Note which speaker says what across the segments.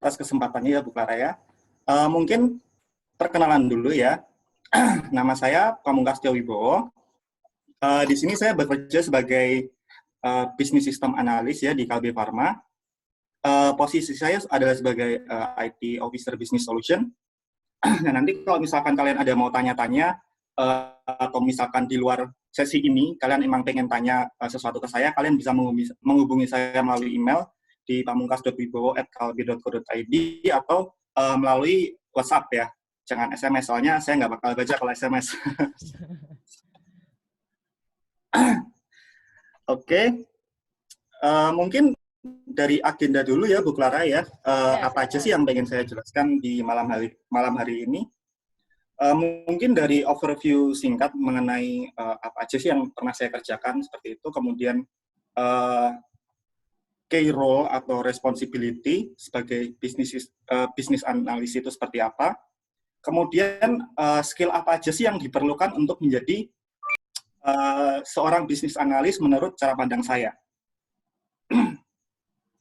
Speaker 1: atas kesempatannya ya Bu Clara ya. Mungkin perkenalan dulu ya. Nama saya Pamungkas Wibowo. Di sini saya bekerja sebagai Business System Analyst ya di Kalbe Pharma. Posisi saya adalah sebagai IT Officer Business Solution. Nah, nanti kalau misalkan kalian ada mau tanya-tanya, atau misalkan di luar sesi ini, kalian emang pengen tanya sesuatu ke saya, kalian bisa menghubungi saya melalui email di pamungkas.wibowo@kalbe.co.id atau melalui WhatsApp ya. Jangan SMS, soalnya saya nggak bakal baca kalau SMS. Oke. Mungkin dari agenda dulu ya Bu Clara ya, apa aja sih yang pengen saya jelaskan di malam hari ini. Mungkin dari overview singkat mengenai apa aja sih yang pernah saya kerjakan seperti itu, kemudian key role atau responsibility sebagai business analyst itu seperti apa, kemudian skill apa aja sih yang diperlukan untuk menjadi seorang business analyst menurut cara pandang saya.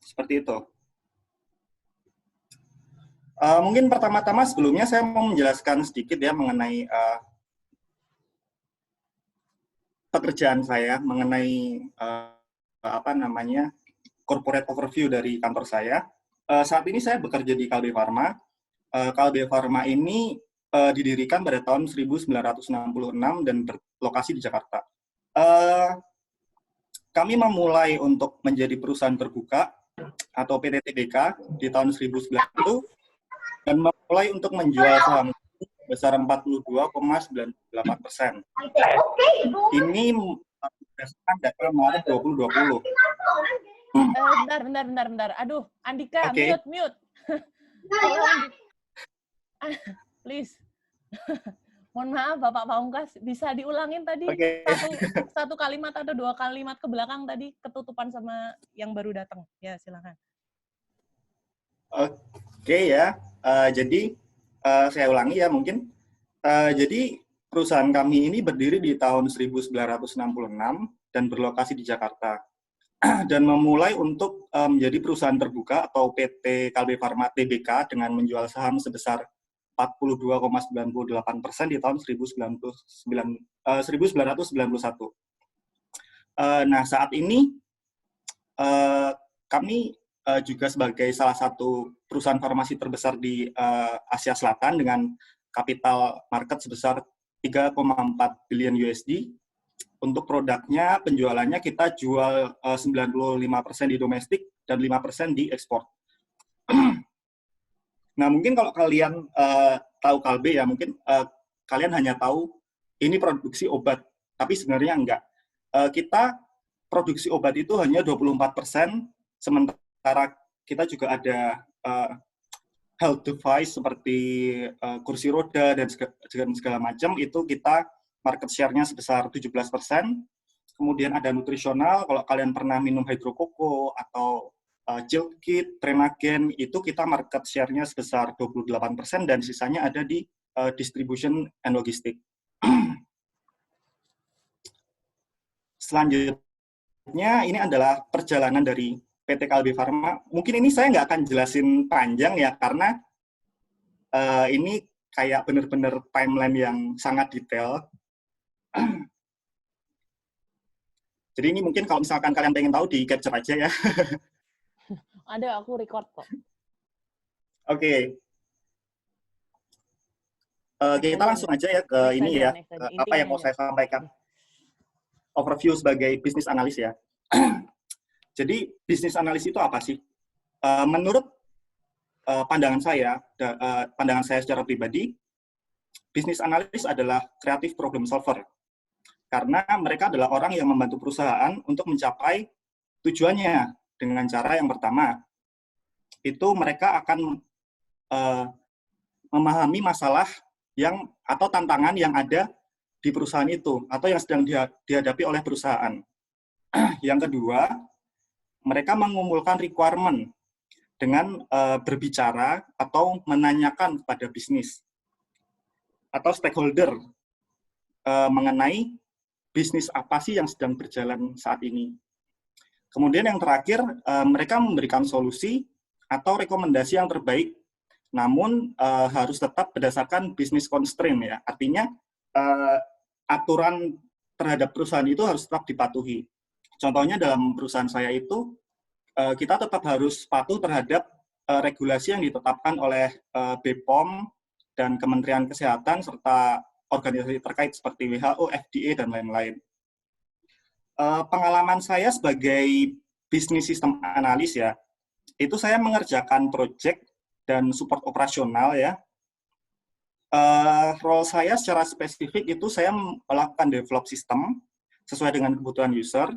Speaker 1: Seperti itu. Mungkin pertama-tama sebelumnya saya mau menjelaskan sedikit ya mengenai pekerjaan saya, mengenai corporate overview dari kantor saya. Saat ini saya bekerja di Kalbe Pharma. Kalbe Pharma ini didirikan pada tahun 1966 dan berlokasi di Jakarta. Kami memulai untuk menjadi perusahaan terbuka atau PT TBK di tahun 1990 dan memulai untuk menjual saham sebesar 42,98%. Ini berdasarkan data Maret 2020.
Speaker 2: Bentar. Aduh, Andika, mute. Please. Mohon maaf, Bapak Pamungkas, bisa diulangin tadi satu kalimat atau dua kalimat ke belakang tadi, ketutupan sama yang baru datang. Ya, silakan.
Speaker 1: Oke ya, jadi saya ulangi ya mungkin. Jadi perusahaan kami ini berdiri di tahun 1966 dan berlokasi di Jakarta. Dan memulai untuk menjadi perusahaan terbuka atau PT Kalbe Pharma Tbk dengan menjual saham sebesar 42,98% di tahun 1991. Nah, saat ini kami juga sebagai salah satu perusahaan farmasi terbesar di Asia Selatan dengan kapital market sebesar 3,4 billion USD. Untuk produknya, penjualannya kita jual 95% di domestik dan 5% di ekspor. Nah, mungkin kalau kalian tahu Kalbe ya, mungkin kalian hanya tahu ini produksi obat, tapi sebenarnya enggak. Kita produksi obat itu hanya 24%, sementara kita juga ada health device seperti kursi roda dan segala macam, itu kita market share-nya sebesar 17%. Kemudian ada nutrisional, kalau kalian pernah minum hidrokoko atau Jilkit, Trenagen, itu kita market share-nya sebesar 28% dan sisanya ada di distribution and logistik. Selanjutnya, ini adalah perjalanan dari PT Kalbe Pharma. Mungkin ini saya nggak akan jelasin panjang ya, karena ini kayak benar-benar timeline yang sangat detail. Jadi ini mungkin kalau misalkan kalian pengen tahu, di capture aja ya.
Speaker 2: Ada, aku record kok.
Speaker 1: Oke. Kita langsung aja ya ke ini ya, apa yang mau saya sampaikan. Overview sebagai bisnis analis ya. Jadi bisnis analis itu apa sih? Menurut pandangan saya secara pribadi, bisnis analis adalah creative problem solver. Karena mereka adalah orang yang membantu perusahaan untuk mencapai tujuannya dengan cara yang pertama, itu mereka akan memahami masalah atau tantangan yang ada di perusahaan itu, atau yang sedang dihadapi oleh perusahaan. Yang kedua, mereka mengumpulkan requirement dengan berbicara atau menanyakan kepada bisnis atau stakeholder mengenai bisnis apa sih yang sedang berjalan saat ini. Kemudian yang terakhir, mereka memberikan solusi atau rekomendasi yang terbaik, namun harus tetap berdasarkan business constraint ya. Artinya aturan terhadap perusahaan itu harus tetap dipatuhi. Contohnya dalam perusahaan saya itu kita tetap harus patuh terhadap regulasi yang ditetapkan oleh BPOM dan Kementerian Kesehatan serta organisasi terkait seperti WHO, FDA dan lain-lain. Pengalaman saya sebagai bisnis sistem analis ya, itu saya mengerjakan proyek dan support operasional ya. Role saya secara spesifik itu saya melakukan develop sistem sesuai dengan kebutuhan user,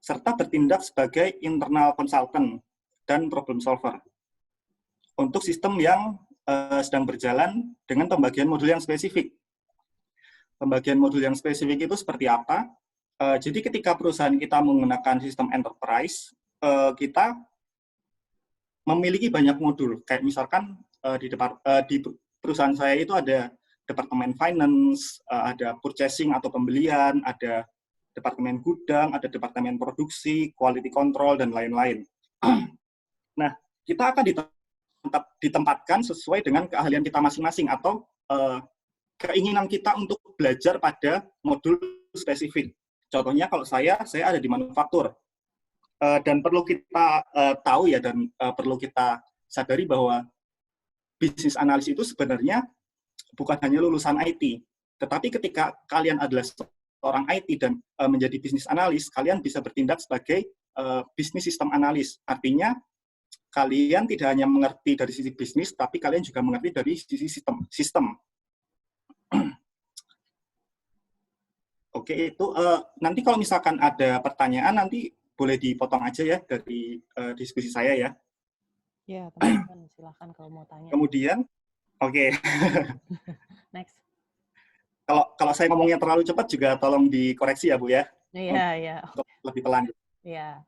Speaker 1: serta bertindak sebagai internal consultant dan problem solver untuk sistem yang sedang berjalan dengan pembagian modul yang spesifik. Pembagian modul yang spesifik itu seperti apa? Jadi ketika perusahaan kita menggunakan sistem enterprise, kita memiliki banyak modul. Kayak misalkan di perusahaan saya itu ada departemen finance, ada purchasing atau pembelian, ada departemen gudang, ada departemen produksi, quality control, dan lain-lain. Nah, kita akan ditempatkan sesuai dengan keahlian kita masing-masing atau keinginan kita untuk belajar pada modul spesifik. Contohnya kalau saya ada di manufaktur. Dan perlu kita tahu ya, dan perlu kita sadari bahwa bisnis analis itu sebenarnya bukan hanya lulusan IT, tetapi ketika kalian adalah seorang IT dan menjadi bisnis analis, kalian bisa bertindak sebagai bisnis sistem analis. Artinya, kalian tidak hanya mengerti dari sisi bisnis, tapi kalian juga mengerti dari sisi sistem. Oke, itu nanti kalau misalkan ada pertanyaan, nanti boleh dipotong aja ya dari diskusi saya ya.
Speaker 2: Ya, teman-teman, silahkan kalau mau tanya.
Speaker 1: Kemudian, oke.
Speaker 2: Next.
Speaker 1: Kalau saya ngomongnya terlalu cepat juga tolong dikoreksi ya Bu ya.
Speaker 2: Iya.
Speaker 1: Untuk lebih pelan.
Speaker 2: Iya.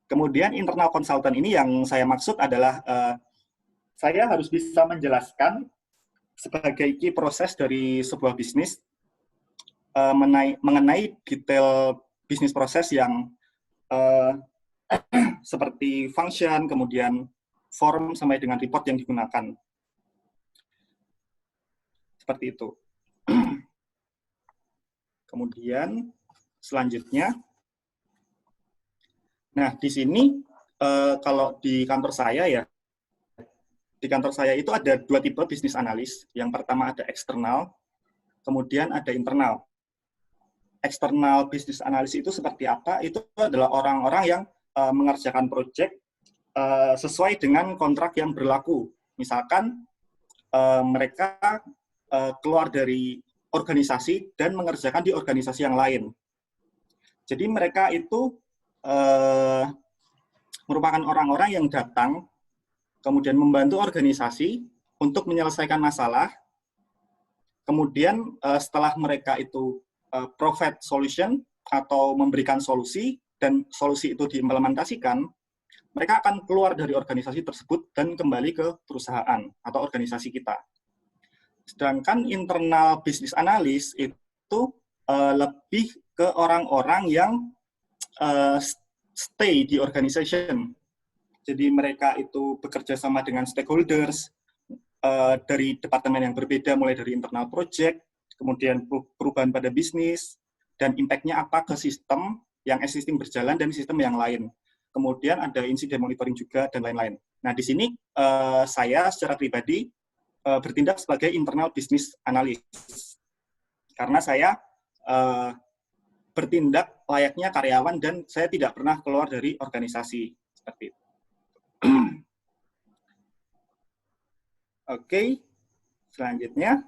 Speaker 1: Kemudian internal consultant ini yang saya maksud adalah saya harus bisa menjelaskan sebagai key proses dari sebuah bisnis mengenai detail bisnis proses yang seperti function, kemudian form, sampai dengan report yang digunakan. Seperti itu. Kemudian, selanjutnya, nah di sini, kalau di kantor saya ya, di kantor saya itu ada 2 tipe bisnis analis. Yang pertama ada eksternal, kemudian ada internal. Eksternal bisnis analis itu seperti apa? Itu adalah orang-orang yang mengerjakan proyek sesuai dengan kontrak yang berlaku. Misalkan mereka keluar dari organisasi dan mengerjakan di organisasi yang lain. Jadi mereka itu merupakan orang-orang yang datang, kemudian membantu organisasi untuk menyelesaikan masalah. Kemudian setelah mereka itu provide solution atau memberikan solusi, dan solusi itu diimplementasikan, mereka akan keluar dari organisasi tersebut dan kembali ke perusahaan atau organisasi kita. Sedangkan internal business analyst itu lebih ke orang-orang yang stay di organization. Jadi mereka itu bekerja sama dengan stakeholders dari departemen yang berbeda, mulai dari internal project, kemudian perubahan pada bisnis, dan impact-nya apa ke sistem yang existing berjalan dan sistem yang lain. Kemudian ada insiden monitoring juga, dan lain-lain. Nah, di sini saya secara pribadi bertindak sebagai internal business analyst. Karena saya bertindak layaknya karyawan dan saya tidak pernah keluar dari organisasi. Seperti itu. Oke, selanjutnya.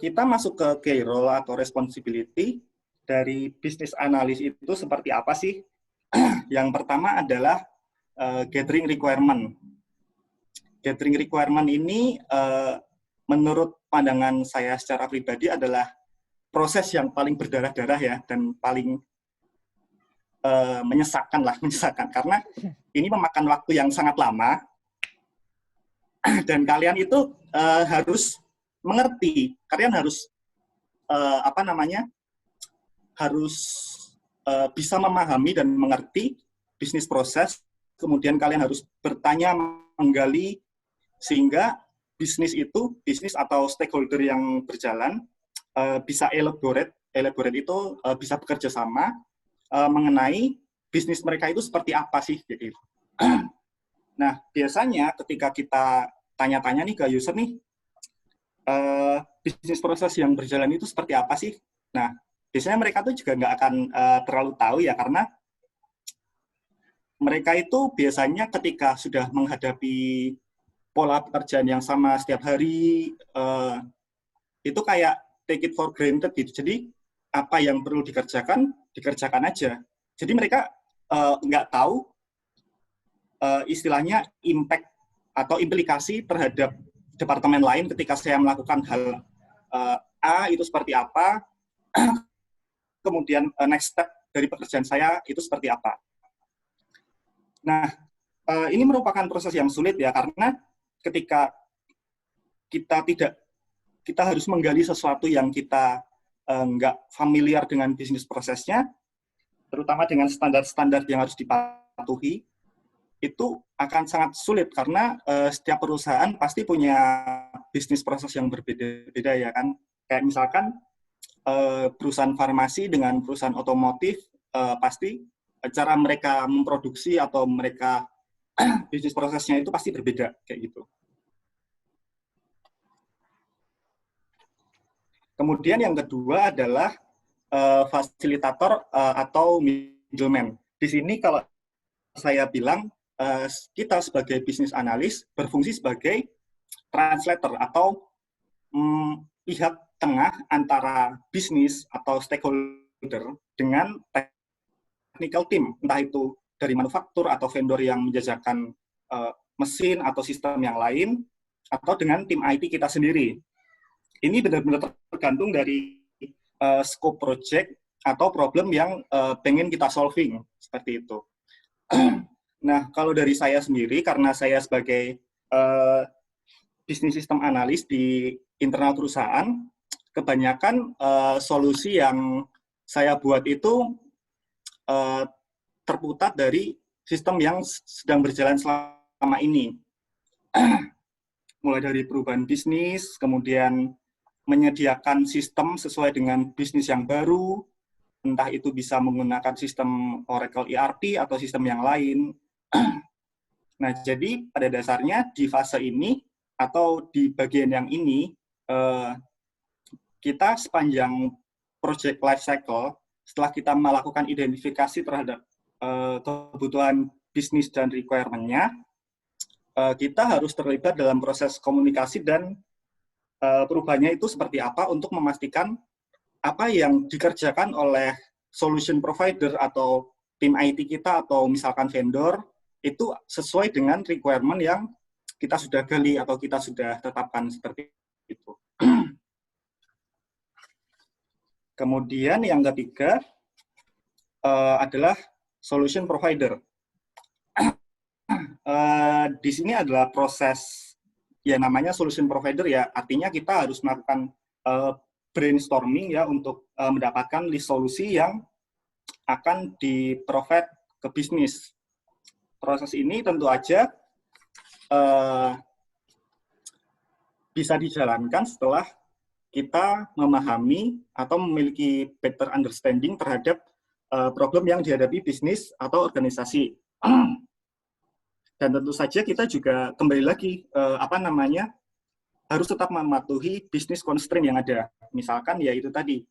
Speaker 1: Kita masuk ke key role atau responsibility dari business analyst itu seperti apa sih? Yang pertama adalah gathering requirement. Gathering requirement ini menurut pandangan saya secara pribadi adalah proses yang paling berdarah-darah ya, dan paling menyesakan karena ini memakan waktu yang sangat lama dan kalian itu harus mengerti, kalian harus harus bisa memahami dan mengerti bisnis proses, kemudian kalian harus bertanya, menggali, sehingga bisnis atau stakeholder yang berjalan bisa elaborate itu bisa bekerja sama mengenai bisnis mereka itu seperti apa sih, gitu. Nah, biasanya ketika kita tanya-tanya nih ke user nih, bisnis proses yang berjalan itu seperti apa sih? Nah, biasanya mereka tuh juga nggak akan terlalu tahu ya, karena mereka itu biasanya ketika sudah menghadapi pola pekerjaan yang sama setiap hari, itu kayak take it for granted gitu. Jadi, apa yang perlu dikerjakan aja. Jadi mereka nggak tahu istilahnya impact atau implikasi terhadap departemen lain ketika saya melakukan hal A itu seperti apa, kemudian next step dari pekerjaan saya itu seperti apa. Nah, ini merupakan proses yang sulit ya, karena ketika kita harus menggali sesuatu yang kita nggak familiar dengan bisnis prosesnya, terutama dengan standar-standar yang harus dipatuhi, itu akan sangat sulit karena setiap perusahaan pasti punya bisnis proses yang berbeda-beda ya kan. Kayak misalkan perusahaan farmasi dengan perusahaan otomotif pasti cara mereka memproduksi atau mereka bisnis prosesnya itu pasti berbeda kayak gitu. Kemudian yang kedua adalah fasilitator atau middleman. Di sini kalau saya bilang kita sebagai bisnis analis berfungsi sebagai translator atau pihak tengah antara bisnis atau stakeholder dengan technical team, entah itu dari manufaktur atau vendor yang menjajakan mesin atau sistem yang lain, atau dengan tim IT kita sendiri. Ini benar-benar tergantung dari scope project atau problem yang pengen kita solving, seperti itu. Nah, kalau dari saya sendiri, karena saya sebagai bisnis sistem analis di internal perusahaan, kebanyakan solusi yang saya buat itu terputar dari sistem yang sedang berjalan selama ini. Mulai dari perubahan bisnis, kemudian menyediakan sistem sesuai dengan bisnis yang baru, entah itu bisa menggunakan sistem Oracle ERP atau sistem yang lain. Nah, jadi pada dasarnya di fase ini atau di bagian yang ini, kita sepanjang project life cycle, setelah kita melakukan identifikasi terhadap kebutuhan bisnis dan requirement-nya, kita harus terlibat dalam proses komunikasi dan perubahannya itu seperti apa untuk memastikan apa yang dikerjakan oleh solution provider atau tim IT kita atau misalkan vendor itu sesuai dengan requirement yang kita sudah gali atau kita sudah tetapkan seperti itu. Kemudian yang ketiga adalah solution provider. Di sini adalah proses ya namanya solution provider ya, artinya kita harus melakukan brainstorming ya untuk mendapatkan list solusi yang akan di-provide ke bisnis. Proses ini tentu aja bisa dijalankan setelah kita memahami atau memiliki better understanding terhadap problem yang dihadapi bisnis atau organisasi. Dan tentu saja kita juga kembali lagi harus tetap mematuhi bisnis constraint yang ada. Misalkan ya itu tadi,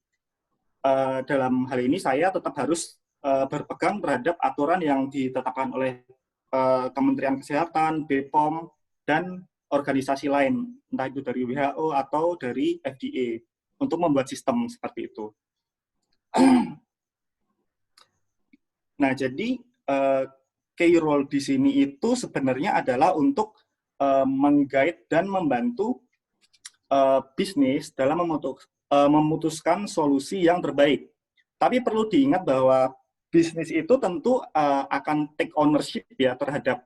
Speaker 1: dalam hal ini saya tetap harus berpegang terhadap aturan yang ditetapkan oleh Kementerian Kesehatan, BPOM, dan organisasi lain, entah itu dari WHO atau dari FDA, untuk membuat sistem seperti itu. Nah, jadi key role di sini itu sebenarnya adalah untuk meng-guide dan membantu bisnis dalam memutuskan solusi yang terbaik. Tapi perlu diingat bahwa bisnis itu tentu akan take ownership ya terhadap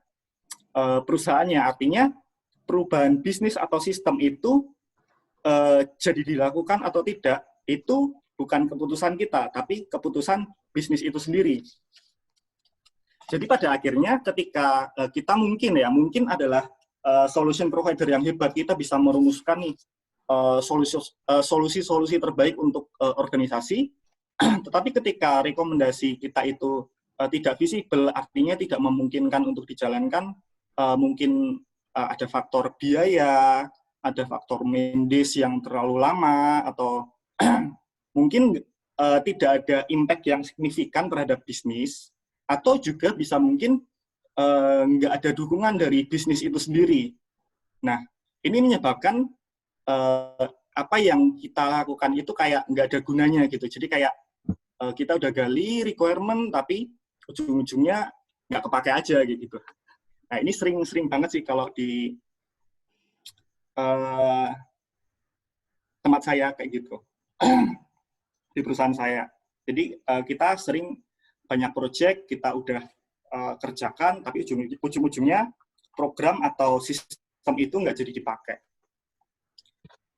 Speaker 1: perusahaannya. Artinya perubahan bisnis atau sistem itu jadi dilakukan atau tidak, itu bukan keputusan kita, tapi keputusan bisnis itu sendiri. Jadi pada akhirnya ketika kita mungkin adalah solution provider yang hebat, kita bisa merumuskan nih solusi-solusi terbaik untuk organisasi, tetapi ketika rekomendasi kita itu tidak visible, artinya tidak memungkinkan untuk dijalankan, mungkin ada faktor biaya, ada faktor mendes yang terlalu lama, atau mungkin tidak ada impact yang signifikan terhadap bisnis, atau juga bisa mungkin nggak ada dukungan dari bisnis itu sendiri. Nah, ini menyebabkan apa yang kita lakukan itu kayak nggak ada gunanya gitu. Jadi kayak kita udah gali requirement, tapi ujung-ujungnya nggak kepake aja gitu. Nah, ini sering banget sih kalau di tempat saya kayak gitu. Di perusahaan saya. Jadi kita sering banyak project, kita udah kerjakan, tapi ujung-ujungnya program atau sistem itu nggak jadi dipakai.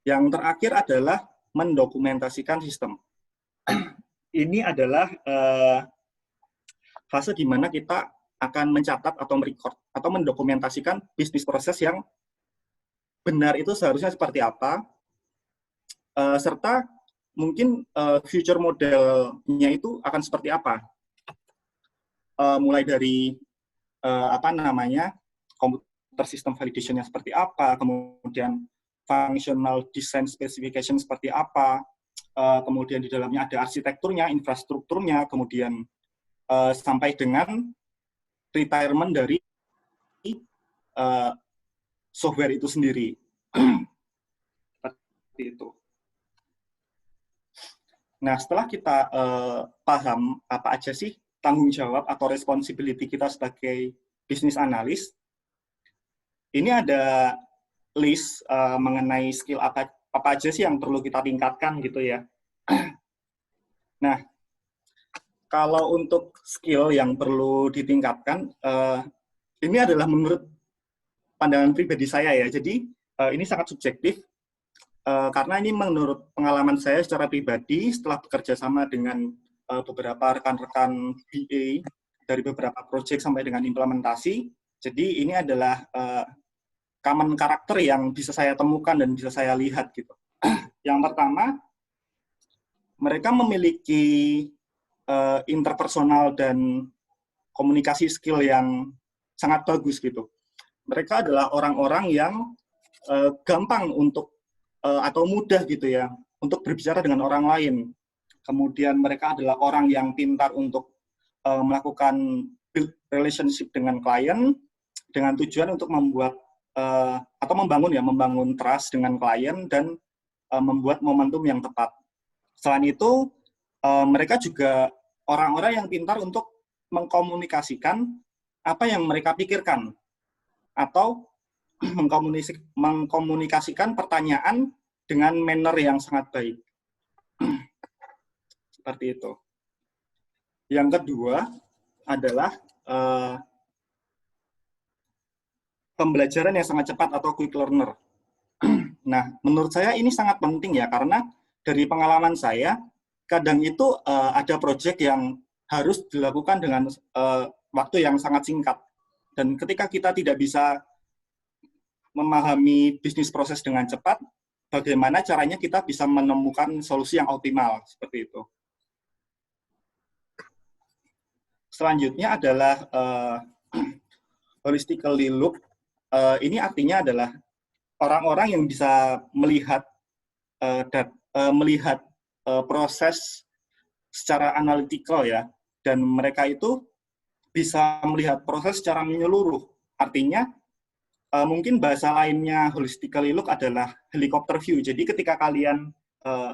Speaker 1: Yang terakhir adalah mendokumentasikan sistem. Ini adalah fase di mana kita akan mencatat atau merecord atau mendokumentasikan bisnis proses yang benar itu seharusnya seperti apa, serta mungkin future modelnya itu akan seperti apa. Mulai dari computer system validation-nya seperti apa, kemudian functional design specification seperti apa, kemudian di dalamnya ada arsitekturnya, infrastrukturnya, kemudian sampai dengan retirement dari software itu sendiri. Seperti itu. Nah, setelah kita paham apa aja sih tanggung jawab atau responsibility kita sebagai bisnis analis, ini ada list mengenai skill apa aja sih yang perlu kita tingkatkan gitu ya. Nah, kalau untuk skill yang perlu ditingkatkan, ini adalah menurut pandangan pribadi saya ya. Jadi ini sangat subjektif, karena ini menurut pengalaman saya secara pribadi setelah bekerja sama dengan beberapa rekan-rekan BA dari beberapa proyek sampai dengan implementasi. Jadi ini adalah common karakter yang bisa saya temukan dan bisa saya lihat gitu. Yang pertama, mereka memiliki interpersonal dan komunikasi skill yang sangat bagus gitu. Mereka adalah orang-orang yang gampang untuk atau mudah gitu ya untuk berbicara dengan orang lain. Kemudian mereka adalah orang yang pintar untuk melakukan build relationship dengan klien dengan tujuan untuk membuat atau membangun trust dengan klien dan membuat momentum yang tepat. Selain itu, mereka juga orang-orang yang pintar untuk mengkomunikasikan apa yang mereka pikirkan atau mengkomunikasikan pertanyaan dengan manner yang sangat baik. Seperti itu. Yang kedua adalah pembelajaran yang sangat cepat atau quick learner. Nah, menurut saya ini sangat penting ya, karena dari pengalaman saya, kadang itu ada proyek yang harus dilakukan dengan waktu yang sangat singkat. Dan ketika kita tidak bisa memahami bisnis proses dengan cepat, bagaimana caranya kita bisa menemukan solusi yang optimal, seperti itu. Selanjutnya adalah holistically look. Ini artinya adalah orang-orang yang bisa melihat proses secara analytical ya, dan mereka itu bisa melihat proses secara menyeluruh. Artinya mungkin bahasa lainnya holistically look adalah helicopter view. Jadi ketika kalian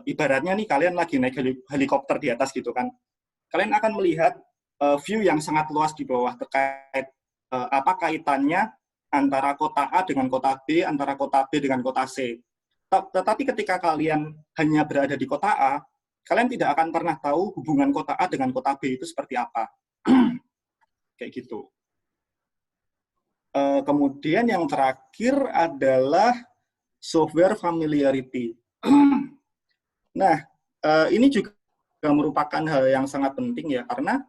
Speaker 1: ibaratnya nih kalian lagi naik helikopter di atas gitu kan, kalian akan melihat view yang sangat luas di bawah terkait apa kaitannya antara kota A dengan kota B, antara kota B dengan kota C. Tetapi ketika kalian hanya berada di kota A, kalian tidak akan pernah tahu hubungan kota A dengan kota B itu seperti apa. Kayak gitu. Kemudian yang terakhir adalah software familiarity. Nah, ini juga merupakan hal yang sangat penting ya, karena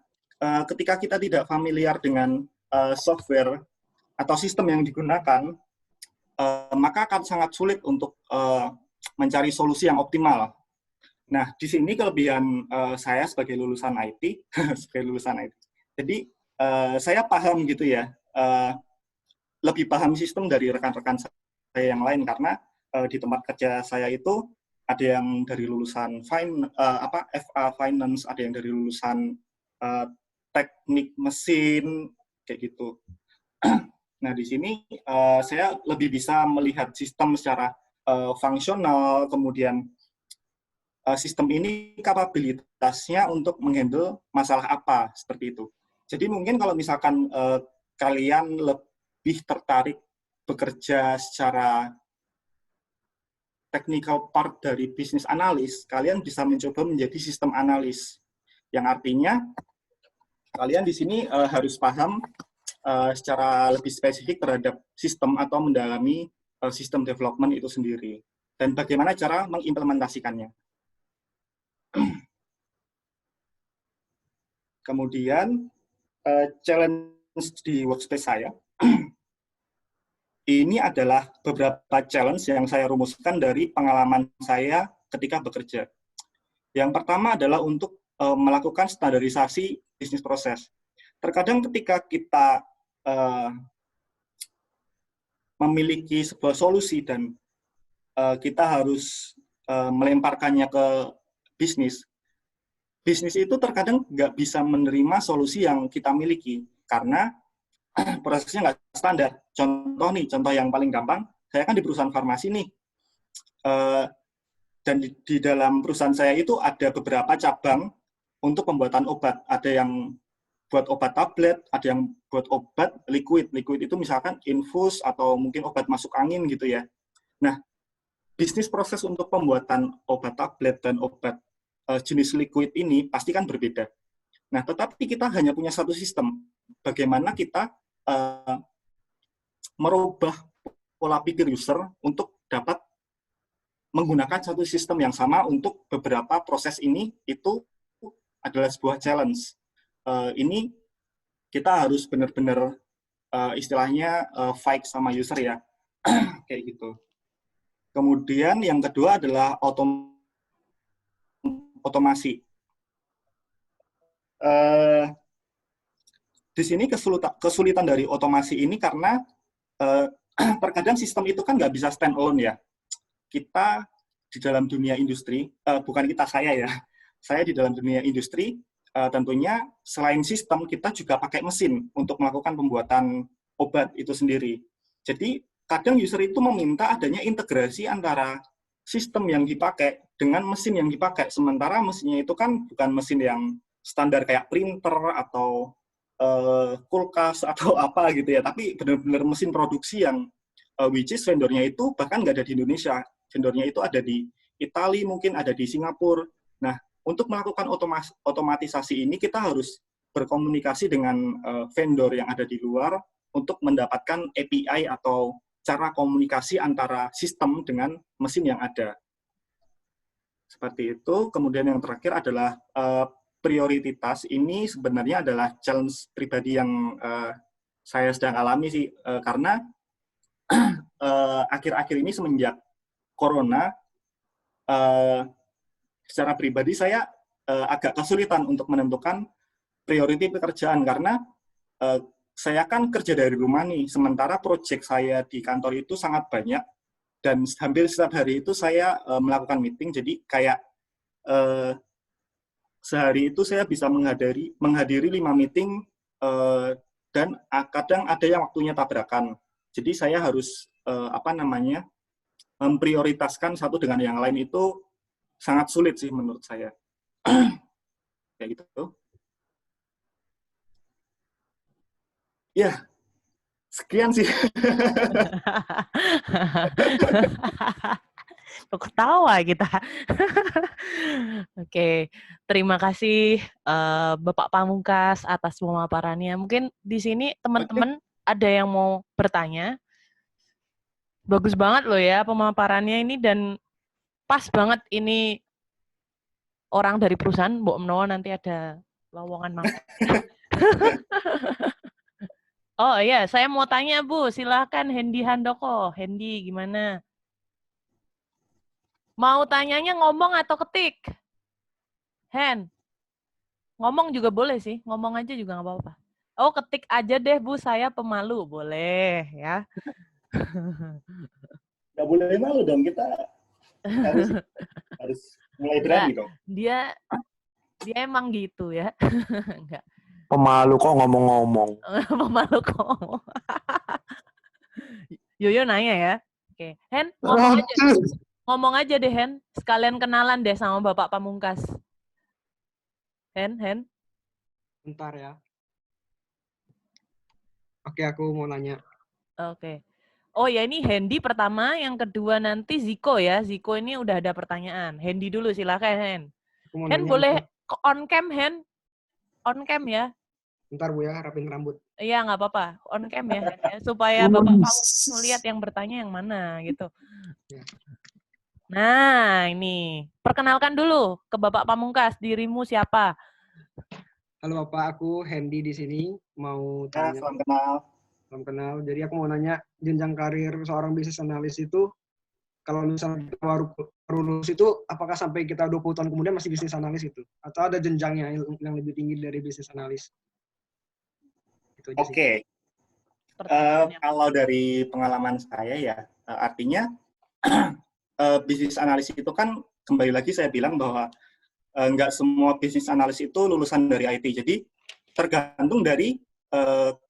Speaker 1: ketika kita tidak familiar dengan software atau sistem yang digunakan, maka akan sangat sulit untuk mencari solusi yang optimal. Nah, di sini kelebihan saya sebagai lulusan IT, sebagai lulusan IT. Jadi saya paham gitu ya, lebih paham sistem dari rekan-rekan saya yang lain karena di tempat kerja saya itu ada yang dari lulusan FA Finance, ada yang dari lulusan teknik mesin kayak gitu. Nah, di sini saya lebih bisa melihat sistem secara fungsional, kemudian sistem ini kapabilitasnya untuk menghandle masalah apa, seperti itu. Jadi mungkin kalau misalkan kalian lebih tertarik bekerja secara technical part dari bisnis analis, kalian bisa mencoba menjadi sistem analis. Yang artinya, kalian di sini harus paham secara lebih spesifik terhadap sistem atau mendalami sistem development itu sendiri. Dan bagaimana cara mengimplementasikannya. Kemudian, challenge di workspace saya, ini adalah beberapa challenge yang saya rumuskan dari pengalaman saya ketika bekerja. Yang pertama adalah untuk melakukan standarisasi bisnis proses. Terkadang ketika kita memiliki sebuah solusi dan kita harus melemparkannya ke bisnis, bisnis itu terkadang nggak bisa menerima solusi yang kita miliki karena prosesnya nggak standar. Contoh yang paling gampang, saya kan di perusahaan farmasi nih, dan di dalam perusahaan saya itu ada beberapa cabang untuk pembuatan obat. Ada yang buat obat tablet, ada yang buat obat liquid. Liquid itu misalkan infus atau mungkin obat masuk angin gitu ya. Nah, bisnis proses untuk pembuatan obat tablet dan obat jenis liquid ini pasti kan berbeda. Nah, tetapi kita hanya punya satu sistem. Bagaimana kita merubah pola pikir user untuk dapat menggunakan satu sistem yang sama untuk beberapa proses ini, itu adalah sebuah challenge. Ini kita harus benar-benar istilahnya fight sama user ya, kayak gitu. Kemudian yang kedua adalah otomasi. Di sini kesulitan dari otomasi ini karena terkadang sistem itu kan nggak bisa stand alone ya. Kita di dalam dunia industri, bukan kita, saya di dalam dunia industri, tentunya selain sistem, kita juga pakai mesin untuk melakukan pembuatan obat itu sendiri. Jadi, kadang user itu meminta adanya integrasi antara sistem yang dipakai dengan mesin yang dipakai. Sementara mesinnya itu kan bukan mesin yang standar kayak printer atau kulkas atau apa gitu ya, tapi benar-benar mesin produksi yang which is vendornya itu bahkan nggak ada di Indonesia. Vendornya itu ada di Italia, mungkin ada di Singapura. Nah, untuk melakukan otomatisasi ini, kita harus berkomunikasi dengan vendor yang ada di luar untuk mendapatkan API atau cara komunikasi antara sistem dengan mesin yang ada. Seperti itu. Kemudian yang terakhir adalah prioritas. Ini sebenarnya adalah challenge pribadi yang saya sedang alami sih, karena akhir-akhir ini semenjak Corona, secara pribadi saya agak kesulitan untuk menentukan priority pekerjaan karena saya kan kerja dari rumah nih, sementara proyek saya di kantor itu sangat banyak dan hampir setiap hari itu saya melakukan meeting, jadi kayak sehari itu saya bisa menghadiri 5 meeting dan kadang ada yang waktunya tabrakan. Jadi saya harus memprioritaskan satu dengan yang lain itu sangat sulit sih menurut saya. Kayak gitu. Ya, sekian sih.
Speaker 2: Ketawa kita. Oke, terima kasih Bapak Pamungkas atas pemaparannya. Mungkin di sini teman-teman ada yang mau bertanya. Bagus banget loh ya pemaparannya ini dan pas banget ini orang dari perusahaan Mbok Mnowo nanti ada lowongan makan. Oh iya, saya mau tanya Bu, silakan Hendy Handoko. Hendy gimana? Mau tanyanya ngomong atau ketik? Hen, ngomong juga boleh sih, ngomong aja juga nggak apa-apa. Oh ketik aja deh Bu, saya pemalu, boleh ya.
Speaker 1: Nggak boleh malu dong, kita harus mulai berani dong.
Speaker 2: Dia emang gitu ya. Enggak.
Speaker 3: Pemalu kok ngomong-ngomong.
Speaker 2: Pemalu kok. Yoyo nanya ya. Oke, Hen, ngomong aja deh Hen. Sekalian kenalan deh sama Bapak Pamungkas. Hen.
Speaker 4: Bentar ya. Oke, aku mau nanya.
Speaker 2: Oke. Oh ya ini Hendy pertama, yang kedua nanti Ziko ya. Ziko ini udah ada pertanyaan. Hendy dulu silakan Hen. Hen boleh on cam Hen? On cam ya.
Speaker 4: Bentar Bu ya, rapin rambut.
Speaker 2: Iya nggak apa-apa, on cam ya, Hen, ya. Supaya Bapak Pamungkas melihat yang bertanya yang mana gitu. Nah ini, perkenalkan dulu ke Bapak Pamungkas, dirimu siapa?
Speaker 4: Halo Bapak, aku Hendy di sini. Mau
Speaker 1: Ya,
Speaker 4: tanya.
Speaker 1: salam kenal.
Speaker 4: Salam kenal. Jadi aku mau nanya, jenjang karir seorang bisnis analis itu, kalau misalnya kita baru lulus itu, apakah sampai kita 20 tahun kemudian masih bisnis analis itu? Atau ada jenjangnya yang lebih tinggi dari bisnis analis? Itu aja sih.
Speaker 1: Oke. Kalau dari pengalaman saya ya, artinya bisnis analis itu kan kembali lagi saya bilang bahwa nggak semua bisnis analis itu lulusan dari IT. Jadi tergantung dari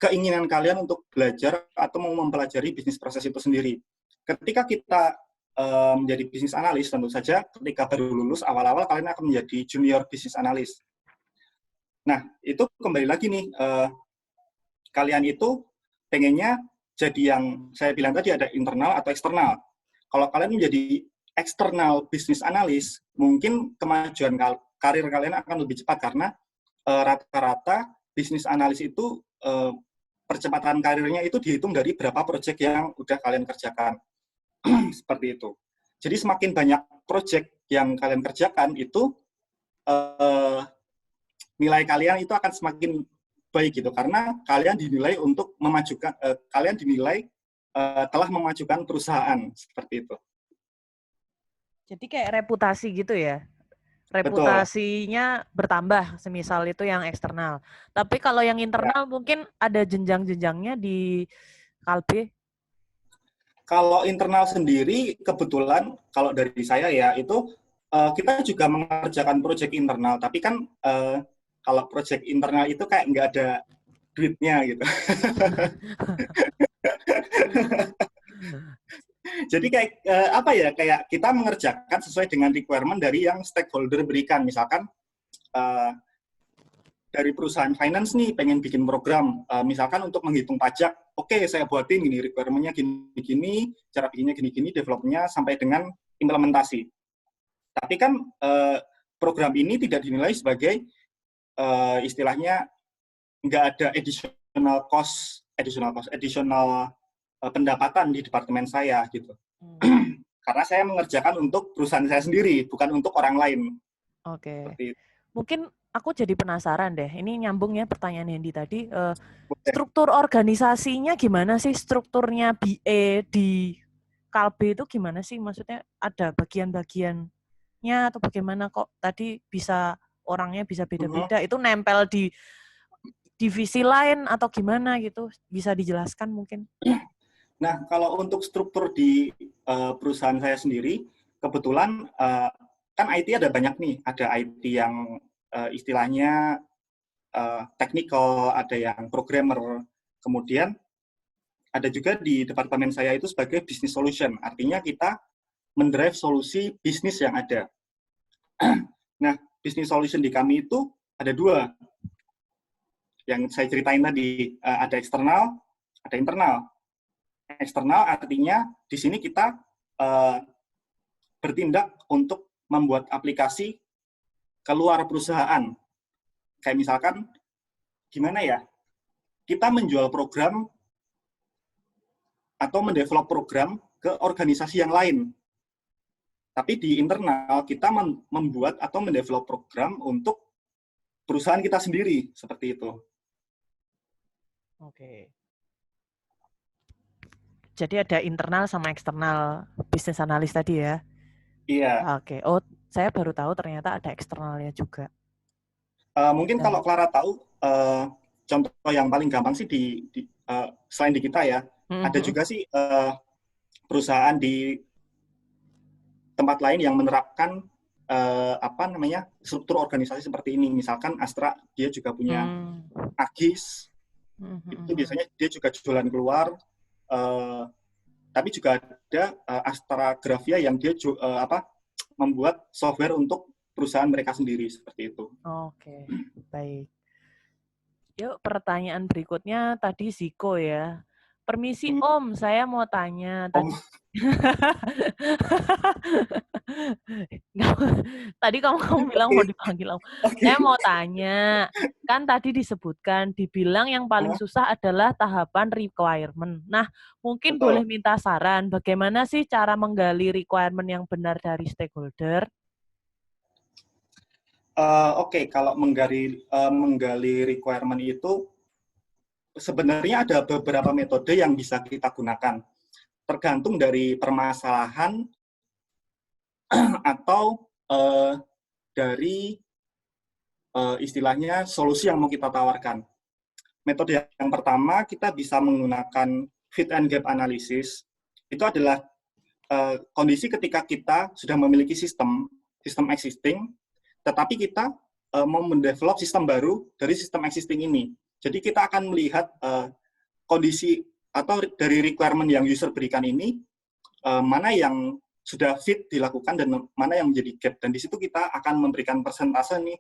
Speaker 1: keinginan kalian untuk belajar atau mau mempelajari bisnis proses itu sendiri. Ketika kita menjadi bisnis analis, tentu saja ketika baru lulus, awal-awal kalian akan menjadi junior bisnis analis. Nah, itu kembali lagi nih, kalian itu pengennya jadi yang saya bilang tadi ada internal atau eksternal. Kalau kalian menjadi eksternal bisnis analis, mungkin kemajuan karir kalian akan lebih cepat karena rata-rata bisnis analis itu percepatan karirnya itu dihitung dari berapa proyek yang udah kalian kerjakan. Seperti itu. Jadi semakin banyak proyek yang kalian kerjakan itu nilai kalian itu akan semakin baik gitu karena kalian dinilai untuk memajukan kalian dinilai telah memajukan perusahaan seperti itu.
Speaker 2: Jadi kayak reputasi gitu ya. Reputasinya bertambah semisal itu yang eksternal. Tapi kalau yang internal mungkin ada jenjang-jenjangnya di Kalbe.
Speaker 1: Kalau internal sendiri kebetulan kalau dari saya ya itu kita juga mengerjakan proyek internal tapi kan kalau proyek internal itu kayak nggak ada duitnya gitu. Jadi kayak apa ya, kayak kita mengerjakan sesuai dengan requirement dari yang stakeholder berikan. Misalkan dari perusahaan finance nih pengen bikin program, misalkan untuk menghitung pajak, oke, saya buatin gini, requirement-nya gini-gini, cara bikinnya gini-gini, develop-nya sampai dengan implementasi. Tapi kan program ini tidak dinilai sebagai istilahnya nggak ada additional pendapatan di departemen saya gitu. Karena saya mengerjakan untuk perusahaan saya sendiri, bukan untuk orang lain.
Speaker 2: Oke. Mungkin aku jadi penasaran deh. Ini nyambung ya pertanyaan Hendy tadi. Struktur organisasinya gimana sih? Strukturnya BA di Kalbe itu gimana sih? Maksudnya ada bagian-bagiannya atau bagaimana kok tadi bisa orangnya bisa beda-beda? Itu nempel di divisi lain atau gimana gitu? Bisa dijelaskan mungkin?
Speaker 1: Nah, kalau untuk struktur di perusahaan saya sendiri, kebetulan kan IT ada banyak nih. Ada IT yang istilahnya technical, ada yang programmer. Kemudian ada juga di departemen saya itu sebagai business solution. Artinya kita mendrive solusi bisnis yang ada. Nah, business solution di kami itu ada dua. Yang saya ceritain tadi, ada eksternal, ada internal. Eksternal artinya di sini kita bertindak untuk membuat aplikasi keluar perusahaan. Kayak misalkan, gimana ya, kita menjual program atau mendevelop program ke organisasi yang lain. Tapi di internal kita membuat atau mendevelop program untuk perusahaan kita sendiri, seperti itu.
Speaker 2: Oke. Jadi ada internal sama eksternal bisnis analis tadi ya?
Speaker 1: Iya.
Speaker 2: Oke. Oh, saya baru tahu ternyata ada eksternalnya juga.
Speaker 1: Mungkin kalau Clara tahu, contoh yang paling gampang sih selain di kita ya, ada juga sih perusahaan di tempat lain yang menerapkan struktur organisasi seperti ini. Misalkan Astra, dia juga punya Agis, itu biasanya dia juga jualan keluar. Tapi juga ada Astra Grafia yang dia membuat software untuk perusahaan mereka sendiri, seperti itu.
Speaker 2: Oke, baik. Yuk, pertanyaan berikutnya tadi Ziko ya. Permisi Om, saya mau tanya. Tadi kamu bilang mau dipanggil Om. Saya mau tanya, kan tadi disebutkan, dibilang yang paling susah adalah tahapan requirement. Nah, mungkin boleh minta saran, bagaimana sih cara menggali requirement yang benar dari stakeholder?
Speaker 1: Oke, kalau menggali requirement itu sebenarnya ada beberapa metode yang bisa kita gunakan, tergantung dari permasalahan atau dari istilahnya solusi yang mau kita tawarkan. Metode yang pertama, kita bisa menggunakan fit and gap analysis. Itu adalah kondisi ketika kita sudah memiliki sistem existing, tetapi kita mau mendevelop sistem baru dari sistem existing ini. Jadi kita akan melihat kondisi atau dari requirement yang user berikan ini, mana yang sudah fit dilakukan dan mana yang menjadi gap. Dan di situ kita akan memberikan persentase nih,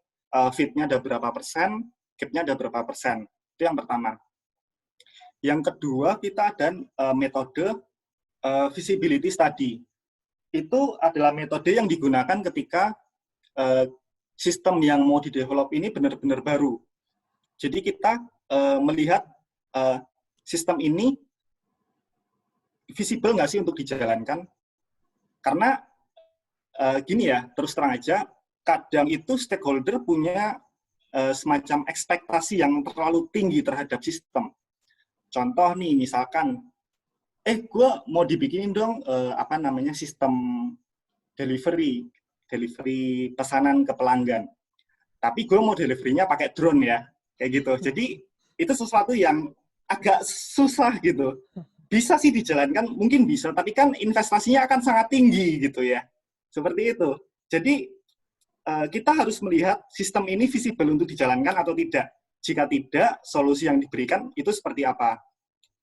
Speaker 1: fit-nya ada berapa persen, gap-nya ada berapa persen. Itu yang pertama. Yang kedua, kita ada metode visibility study. Itu adalah metode yang digunakan ketika sistem yang mau di-develop ini benar-benar baru. Jadi kita melihat sistem ini visible nggak sih untuk dijalankan? Karena gini ya, terus terang aja, kadang itu stakeholder punya semacam ekspektasi yang terlalu tinggi terhadap sistem. Contoh nih, misalkan, gue mau dibikinin dong sistem delivery pesanan ke pelanggan. Tapi gue mau delivery-nya pakai drone ya, kayak gitu. Jadi itu sesuatu yang agak susah gitu. Bisa sih dijalankan, mungkin bisa, tapi kan investasinya akan sangat tinggi gitu ya. Seperti itu. Jadi kita harus melihat sistem ini visible untuk dijalankan atau tidak. Jika tidak, solusi yang diberikan itu seperti apa.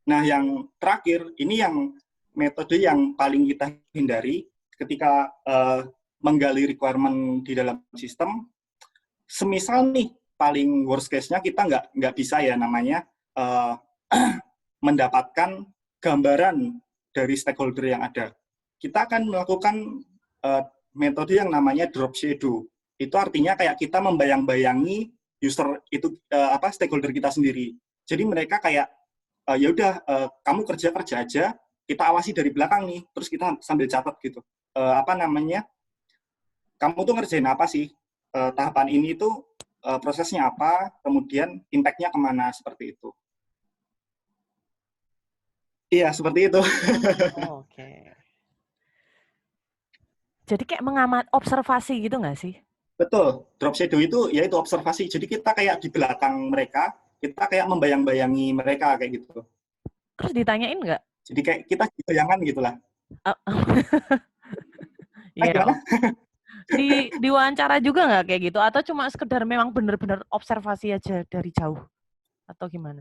Speaker 1: Nah, yang terakhir, ini yang metode yang paling kita hindari ketika menggali requirement di dalam sistem. Semisal nih, paling worst case-nya kita nggak bisa ya namanya mendapatkan gambaran dari stakeholder yang ada. Kita akan melakukan metode yang namanya drop shadow. Itu artinya kayak kita membayang-bayangi user itu stakeholder kita sendiri. Jadi mereka kayak ya udah kamu kerja aja, kita awasi dari belakang nih, terus kita sambil catat gitu. Kamu tuh ngerjain apa sih? Tahapan ini tuh prosesnya apa, kemudian impact-nya kemana, seperti itu. Iya, seperti itu.
Speaker 2: Oke. Jadi kayak mengamat observasi gitu nggak sih?
Speaker 1: Betul. Drop shadow itu yaitu observasi. Jadi kita kayak di belakang mereka, kita kayak membayang-bayangi mereka kayak gitu.
Speaker 2: Terus ditanyain nggak?
Speaker 1: Jadi kayak kita bayangan gitulah.
Speaker 2: Iya. Diwawancara juga nggak kayak gitu? Atau cuma sekedar memang benar-benar observasi aja dari jauh? Atau gimana?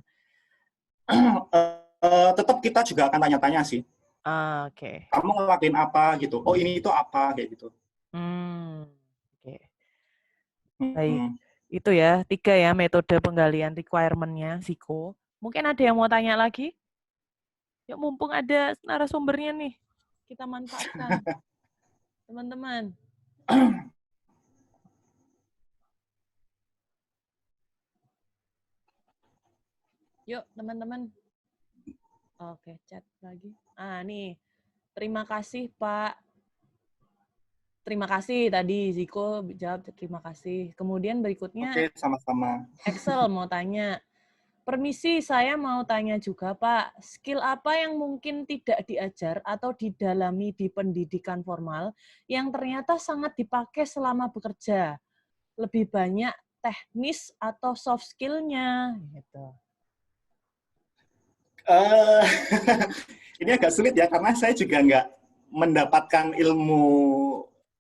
Speaker 1: Tetap kita juga akan tanya-tanya sih.
Speaker 2: Oke.
Speaker 1: Kamu ngelakuin apa gitu? Oh, ini itu apa kayak gitu.
Speaker 2: Oke. Baik. Itu ya, 3 ya metode penggalian requirement-nya Ziko. Mungkin ada yang mau tanya lagi? Yuk, mumpung ada narasumbernya nih. Kita manfaatkan. Teman-teman. Yuk, teman-teman. Oke, chat lagi. Nih. Terima kasih, Pak. terima kasih tadi Ziko jawab terima kasih. Kemudian berikutnya
Speaker 1: Oke, sama-sama.
Speaker 2: Excel mau tanya. Permisi, saya mau tanya juga, Pak. Skill apa yang mungkin tidak diajar atau didalami di pendidikan formal yang ternyata sangat dipakai selama bekerja? Lebih banyak teknis atau soft skill-nya? Gitu.
Speaker 1: Ini agak sulit ya, karena saya juga nggak mendapatkan ilmu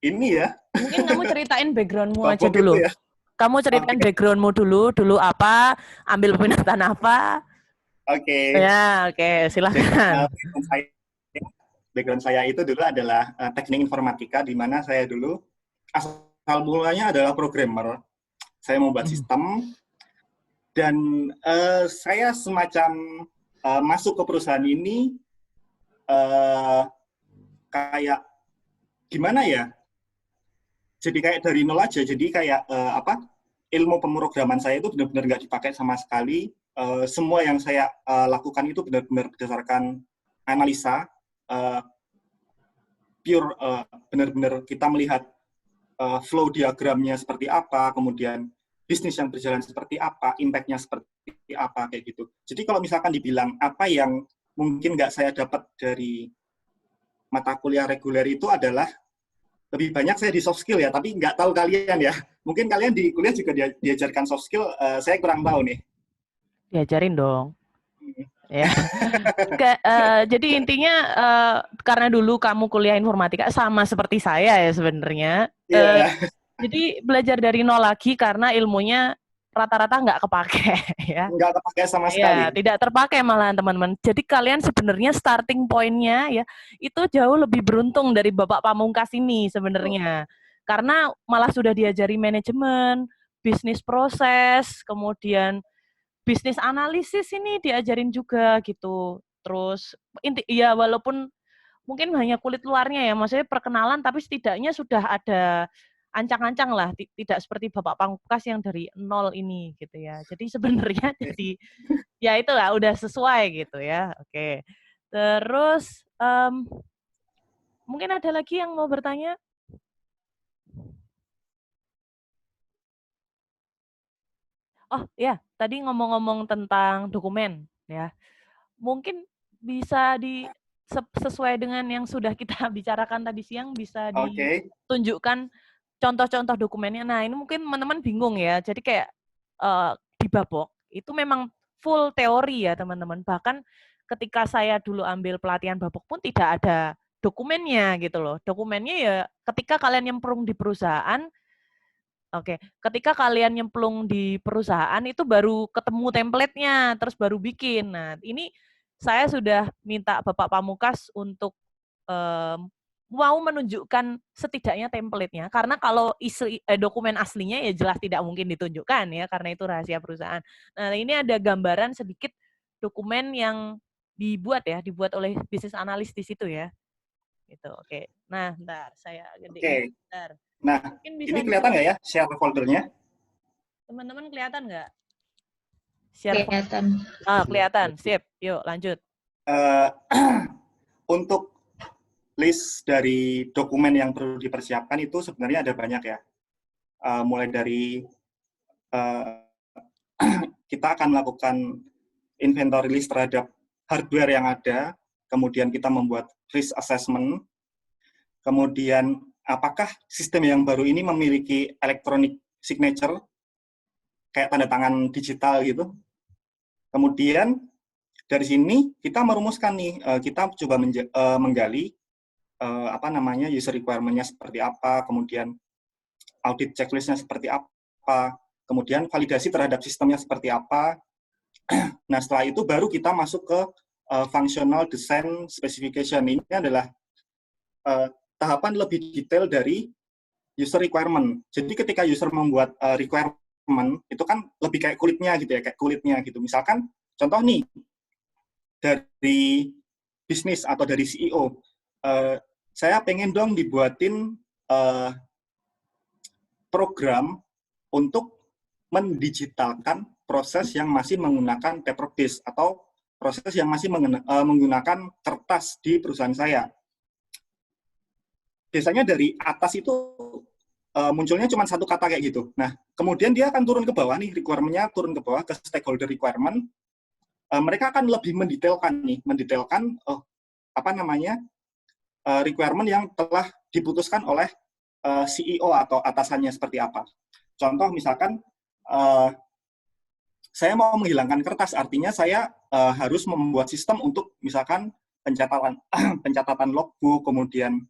Speaker 1: ini ya.
Speaker 2: Mungkin kamu ceritain background-mu aja
Speaker 1: Babok
Speaker 2: dulu.
Speaker 1: gitu ya.
Speaker 2: Kamu ceritain background-mu dulu apa, ambil peminatan apa.
Speaker 1: Oke.
Speaker 2: Ya, oke, silakan.
Speaker 1: Background saya itu dulu adalah teknik informatika, di mana saya dulu asal mulanya adalah programmer. Saya membuat sistem, dan saya semacam masuk ke perusahaan ini kayak gimana ya? Jadi kayak dari nol aja. Jadi kayak ilmu pemrograman saya itu benar-benar nggak dipakai sama sekali. Semua yang saya lakukan itu benar-benar berdasarkan analisa, pure, benar-benar kita melihat flow diagramnya seperti apa, kemudian bisnis yang berjalan seperti apa, impact-nya seperti apa, kayak gitu. Jadi kalau misalkan dibilang apa yang mungkin nggak saya dapat dari mata kuliah reguler itu adalah lebih banyak saya di soft skill ya, tapi nggak tahu kalian ya. Mungkin kalian di kuliah juga diajarkan soft skill, saya kurang tahu nih.
Speaker 2: Diajarin dong. Ya. Jadi intinya karena dulu kamu kuliah informatika sama seperti saya ya sebenarnya. Jadi belajar dari nol lagi karena ilmunya rata-rata nggak kepake ya.
Speaker 1: Nggak kepake sama sekali.
Speaker 2: Ya, tidak terpakai malah teman-teman. Jadi kalian sebenarnya starting point-nya ya itu jauh lebih beruntung dari Bapak Pamungkas ini sebenarnya. Karena malah sudah diajari manajemen, bisnis proses, kemudian bisnis analisis ini diajarin juga gitu. Terus ya walaupun mungkin hanya kulit luarnya ya, maksudnya perkenalan tapi setidaknya sudah ada ancang-ancang lah, tidak seperti Bapak Pamungkas yang dari nol ini gitu ya. Jadi sebenarnya jadi ya itulah udah sesuai gitu ya. Oke. Terus mungkin ada lagi yang mau bertanya? Oh ya, tadi ngomong-ngomong tentang dokumen ya. Mungkin bisa sesuai dengan yang sudah kita bicarakan tadi siang bisa ditunjukkan contoh-contoh dokumennya. Nah, ini mungkin teman-teman bingung ya. Jadi kayak di Babok itu memang full teori ya, teman-teman. Bahkan ketika saya dulu ambil pelatihan Babok pun tidak ada dokumennya gitu loh. Dokumennya ya ketika kalian nyemplung di perusahaan, ketika kalian nyemplung di perusahaan itu baru ketemu template-nya, terus baru bikin. Nah, ini saya sudah minta Bapak Pamungkas untuk mau menunjukkan setidaknya template-nya. Karena kalau dokumen aslinya ya jelas tidak mungkin ditunjukkan ya, karena itu rahasia perusahaan. Nah, ini ada gambaran sedikit dokumen yang dibuat oleh bisnis analis di situ ya. Gitu, oke. Nah, bentar, saya gedein. Bentar.
Speaker 1: Nah, ini kelihatan nggak ya share foldernya?
Speaker 2: Teman-teman kelihatan nggak?
Speaker 5: Kelihatan.
Speaker 2: Kelihatan. Sip. Yuk, lanjut.
Speaker 1: Untuk list dari dokumen yang perlu dipersiapkan itu sebenarnya ada banyak ya. Mulai dari kita akan melakukan inventory list terhadap hardware yang ada, kemudian kita membuat risk assessment, kemudian apakah sistem yang baru ini memiliki electronic signature, kayak tanda tangan digital gitu. Kemudian dari sini kita merumuskan nih, kita coba menggali user requirement-nya seperti apa, kemudian audit checklist-nya seperti apa, kemudian validasi terhadap sistemnya seperti apa. Nah, setelah itu baru kita masuk ke functional design specification. Ini adalah tahapan lebih detail dari user requirement. Jadi ketika user membuat requirement, itu kan lebih kayak kulitnya gitu ya, kayak kulitnya gitu. Misalkan, contoh nih, dari bisnis atau dari CEO, saya pengen dong dibuatin program untuk mendigitalkan proses yang masih menggunakan paper base atau proses yang masih menggunakan kertas di perusahaan saya. biasanya dari atas itu munculnya cuma satu kata kayak gitu. Nah, kemudian dia akan turun ke bawah nih, requirement-nya turun ke bawah ke stakeholder requirement. Mereka akan lebih mendetailkan requirement yang telah diputuskan oleh CEO atau atasannya seperti apa. Contoh misalkan saya mau menghilangkan kertas, artinya saya harus membuat sistem untuk misalkan pencatatan logbook, kemudian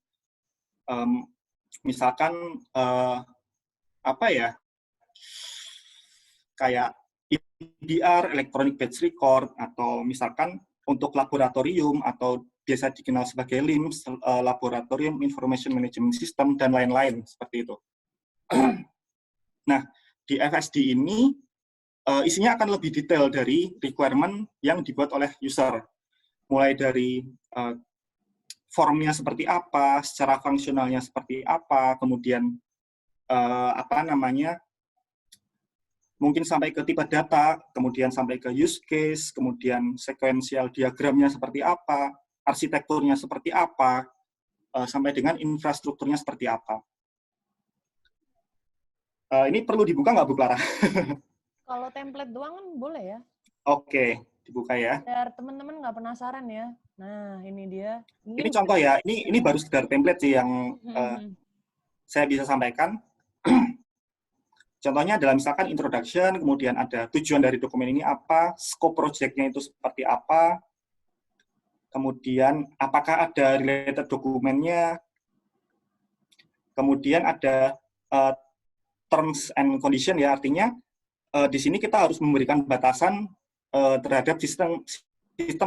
Speaker 1: misalkan kayak EBR, electronic batch record, atau misalkan untuk laboratorium atau biasa dikenal sebagai LIMS, Laboratorium Information Management System, dan lain-lain seperti itu. Nah, di FSD ini isinya akan lebih detail dari requirement yang dibuat oleh user, mulai dari formnya seperti apa, secara fungsionalnya seperti apa, kemudian mungkin sampai ke tipe data, kemudian sampai ke use case, kemudian sequential diagramnya seperti apa, arsitekturnya seperti apa, sampai dengan infrastrukturnya seperti apa. Ini perlu dibuka nggak, Bu Clara?
Speaker 2: Kalau template doang kan boleh ya?
Speaker 1: Oke, dibuka ya.
Speaker 2: Biar teman-teman nggak penasaran ya. Nah, ini dia.
Speaker 1: Ini contoh ya, ini baru sekedar template sih yang saya bisa sampaikan. Contohnya adalah misalkan introduction, kemudian ada tujuan dari dokumen ini apa, scope project-nya itu seperti apa, kemudian apakah ada related dokumennya, kemudian ada terms and condition ya, artinya di sini kita harus memberikan batasan terhadap sistem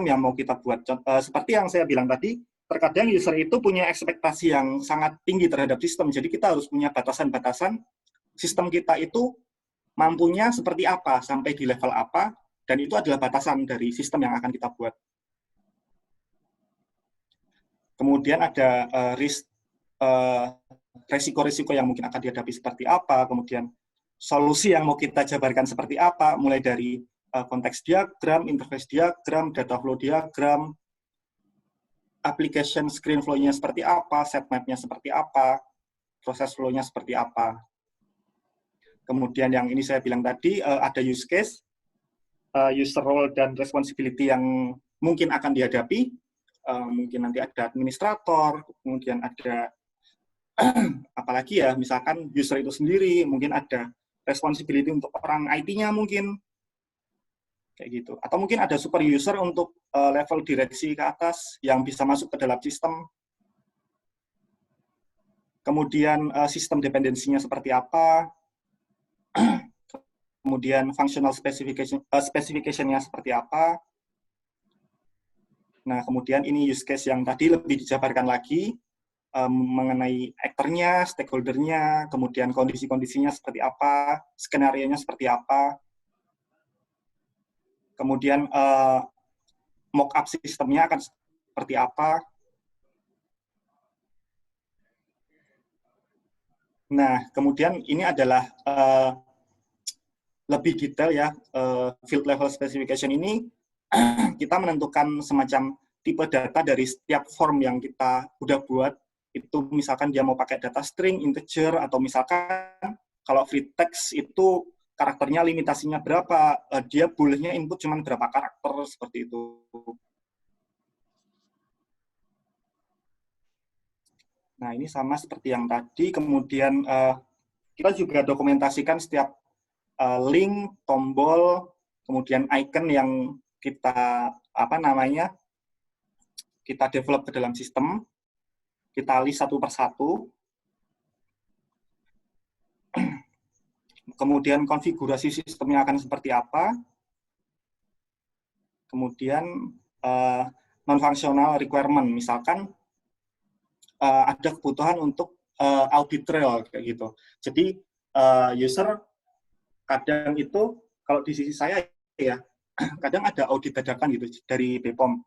Speaker 1: yang mau kita buat. Seperti yang saya bilang tadi, terkadang user itu punya ekspektasi yang sangat tinggi terhadap sistem, jadi kita harus punya batasan-batasan sistem kita itu mampunya seperti apa, sampai di level apa, dan itu adalah batasan dari sistem yang akan kita buat. Kemudian ada resiko-resiko yang mungkin akan dihadapi seperti apa, kemudian solusi yang mau kita jabarkan seperti apa, mulai dari konteks diagram, interface diagram, data flow diagram, application screen flow-nya seperti apa, set map-nya seperti apa, proses flow-nya seperti apa. Kemudian yang ini saya bilang tadi, ada use case, user role dan responsibility yang mungkin akan dihadapi, mungkin nanti ada administrator, kemudian ada apalagi ya, misalkan user itu sendiri, mungkin ada responsibility untuk orang IT-nya mungkin, kayak gitu. Atau mungkin ada super user untuk level direksi ke atas yang bisa masuk ke dalam sistem. Kemudian sistem dependensinya seperti apa, kemudian functional specification-nya seperti apa. Nah, kemudian ini use case yang tadi lebih dijabarkan lagi, mengenai aktornya, stakeholder-nya, kemudian kondisi-kondisinya seperti apa, skenario-nya seperti apa, kemudian mock-up sistemnya akan seperti apa. Nah, kemudian ini adalah lebih detail ya, field level specification ini kita menentukan semacam tipe data dari setiap form yang kita udah buat. Itu misalkan dia mau pakai data string, integer, atau misalkan kalau free text itu karakternya limitasinya berapa, dia bolehnya input cuma berapa karakter, seperti itu. Nah, ini sama seperti yang tadi. Kemudian kita juga dokumentasikan setiap link, tombol, kemudian icon yang kita kita develop ke dalam sistem, kita list satu persatu. Kemudian konfigurasi sistemnya akan seperti apa. Kemudian non-functional requirement, misalkan ada kebutuhan untuk audit trail kayak gitu. Jadi user kadang itu, kalau di sisi saya ya, kadang ada audit dadakan gitu dari BPOM.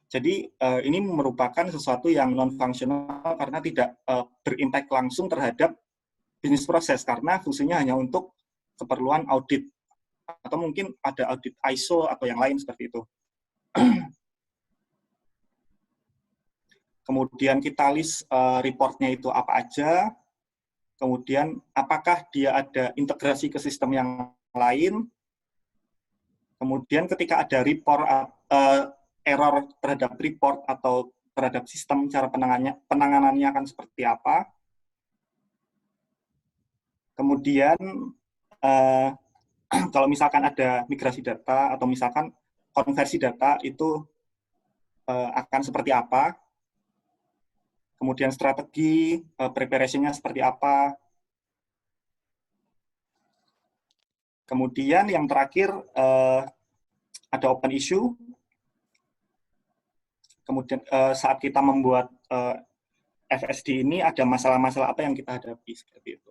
Speaker 1: Jadi ini merupakan sesuatu yang non-functional karena tidak berimpact langsung terhadap bisnis proses, karena fungsinya hanya untuk keperluan audit. Atau mungkin ada audit ISO atau yang lain seperti itu. kemudian kita list reportnya itu apa aja, kemudian apakah dia ada integrasi ke sistem yang lain, kemudian ketika ada report error terhadap report atau terhadap sistem, cara penanganannya akan seperti apa. Kemudian kalau misalkan ada migrasi data atau misalkan konversi data itu akan seperti apa. Kemudian strategi preparation-nya seperti apa. Kemudian yang terakhir ada open issue. Kemudian saat kita membuat FSD ini ada masalah-masalah apa yang kita hadapi seperti itu.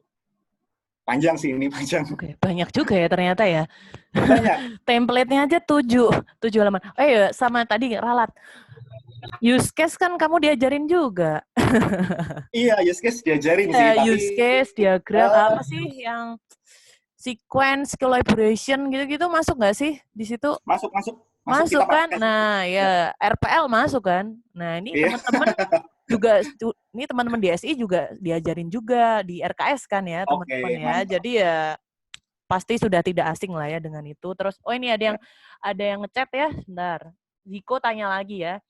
Speaker 1: Panjang sih ini, panjang.
Speaker 2: Oke, banyak juga ya ternyata ya.
Speaker 1: Banyak.
Speaker 2: Template-nya aja 7 halaman. Oh iya, sama tadi ralat. Use case kan kamu diajarin juga.
Speaker 1: Iya, use case diajarin sih.
Speaker 2: Ya,
Speaker 1: Tapi,
Speaker 2: use case, diagram, apa sih yang sequence, collaboration gitu-gitu masuk nggak sih di situ?
Speaker 1: Masuk
Speaker 2: Masuk
Speaker 1: kita
Speaker 2: kan?
Speaker 1: pakai.
Speaker 2: Nah, ya RPL masuk kan? Nah, ini
Speaker 1: Iya.
Speaker 2: teman-teman juga, ini teman-teman di SI juga diajarin juga di RKS kan ya, teman-teman ya.
Speaker 1: Mantap.
Speaker 2: Jadi ya pasti sudah tidak asing lah ya dengan itu. Terus, oh ini ada yang ngechat ya, bentar. Ziko tanya lagi ya.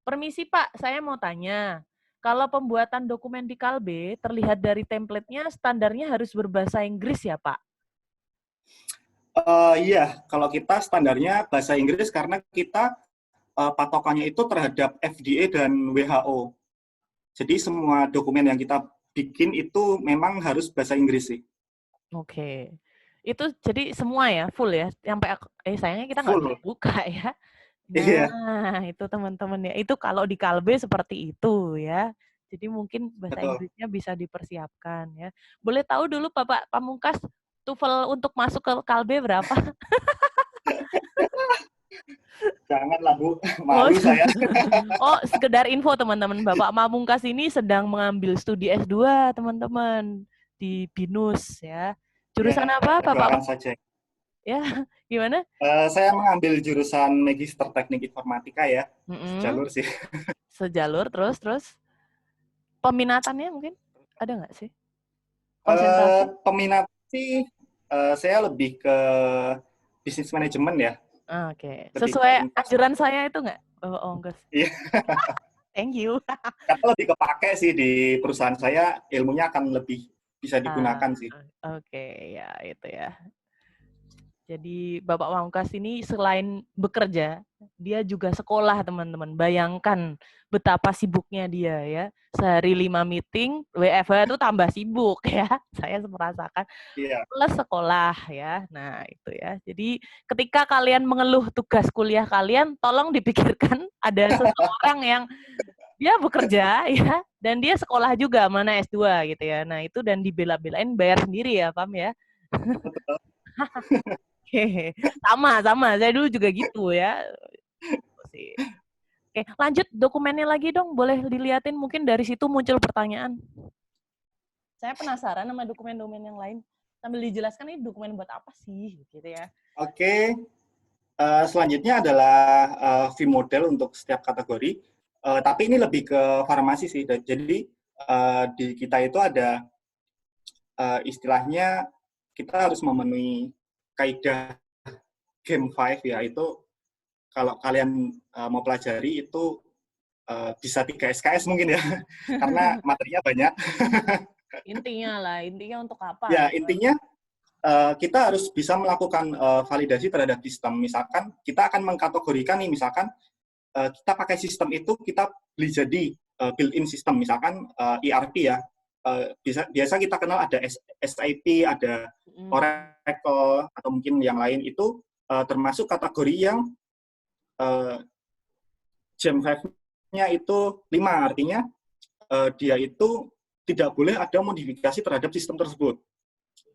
Speaker 2: Permisi Pak, saya mau tanya. Kalau pembuatan dokumen di Kalbe, terlihat dari template-nya standarnya harus berbahasa Inggris ya Pak?
Speaker 1: Iya, kalau kita standarnya bahasa Inggris karena kita patokannya itu terhadap FDA dan WHO. Jadi semua dokumen yang kita bikin itu memang harus bahasa Inggris sih.
Speaker 2: Oke. Itu jadi semua ya, full ya? Sampai sayangnya kita nggak bisa buka ya. Nah, itu teman-teman ya. Itu kalau di Kalbe seperti itu ya. Jadi mungkin bahasa Inggrisnya bisa dipersiapkan ya. Boleh tahu dulu Bapak Pamungkas, TOEFL untuk masuk ke Kalbe berapa?
Speaker 1: Janganlah Bu, malu saya.
Speaker 2: Oh, sekedar info teman-teman, Bapak Pamungkas ini sedang mengambil studi S2 teman-teman di BINUS ya. Jurusan apa Bapak?
Speaker 1: Saja.
Speaker 2: Ya, gimana?
Speaker 1: Saya mengambil jurusan Magister Teknik Informatika ya. Sejalur sih.
Speaker 2: Sejalur, terus? Peminatannya mungkin ada nggak sih?
Speaker 1: Peminat sih, saya lebih ke bisnis manajemen ya.
Speaker 2: Oke. Sesuai anjuran saya itu nggak, Bapak Pamungkas?
Speaker 1: Iya.
Speaker 2: Thank you.
Speaker 1: Karena lebih kepake sih di perusahaan saya, ilmunya akan lebih bisa digunakan sih.
Speaker 2: Oke, ya itu ya. Jadi Bapak Pamungkas ini selain bekerja, dia juga sekolah teman-teman. Bayangkan betapa sibuknya dia ya. Sehari 5 meeting, WFH itu tambah sibuk ya. Saya merasakan.
Speaker 1: Iya.
Speaker 2: Plus sekolah ya. Nah itu ya. Jadi ketika kalian mengeluh tugas kuliah kalian, tolong dipikirkan ada seseorang yang dia bekerja ya. Dan dia sekolah juga, mana S2 gitu ya. Nah itu dan dibela-belain bayar sendiri ya, Pam ya. Sama, saya dulu juga gitu ya. Oke, lanjut dokumennya lagi dong, boleh dilihatin mungkin dari situ muncul pertanyaan. Saya penasaran sama dokumen-dokumen yang lain. Sambil dijelaskan ini dokumen buat apa sih, gitu ya.
Speaker 1: Oke, selanjutnya adalah fee model untuk setiap kategori. Tapi ini lebih ke farmasi sih. Jadi di kita itu ada istilahnya kita harus memenuhi kaidah Game 5 ya, itu kalau kalian mau pelajari itu bisa 3 SKS mungkin ya, karena materinya banyak.
Speaker 2: Intinya untuk apa?
Speaker 1: Ya, intinya kita harus bisa melakukan validasi terhadap sistem. Misalkan kita akan mengkategorikan nih, misalkan kita pakai sistem itu, kita beli jadi built-in sistem, misalkan ERP ya. Biasa kita kenal ada SAP, ada Oracle, atau mungkin yang lain, itu termasuk kategori yang Gem 5-nya itu 5, artinya dia itu tidak boleh ada modifikasi terhadap sistem tersebut.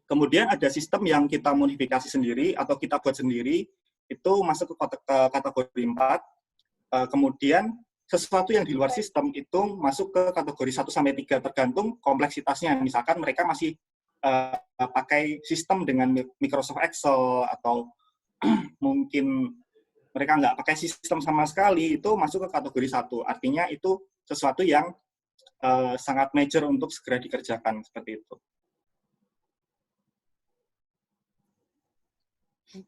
Speaker 1: Kemudian ada sistem yang kita modifikasi sendiri atau kita buat sendiri, itu masuk ke kategori 4. Kemudian sesuatu yang di luar sistem itu masuk ke kategori 1-3, tergantung kompleksitasnya. Misalkan mereka masih pakai sistem dengan Microsoft Excel, atau mungkin mereka nggak pakai sistem sama sekali, itu masuk ke kategori 1. Artinya itu sesuatu yang sangat major untuk segera dikerjakan seperti itu.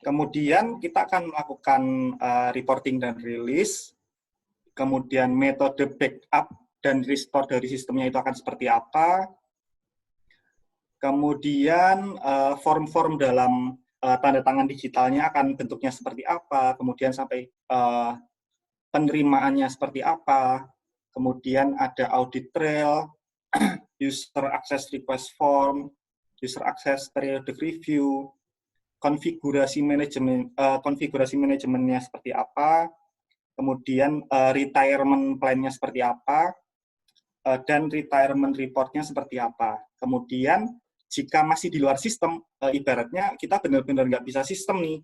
Speaker 1: Kemudian kita akan melakukan reporting dan release. Kemudian metode backup dan restore dari sistemnya itu akan seperti apa. Kemudian form-form dalam tanda tangan digitalnya akan bentuknya seperti apa. Kemudian sampai penerimaannya seperti apa. Kemudian ada audit trail, user access request form, user access periodic review, konfigurasi manajemennya seperti apa, kemudian retirement plan-nya seperti apa, dan retirement report-nya seperti apa. Kemudian jika masih di luar sistem, ibaratnya kita benar-benar nggak bisa sistem nih.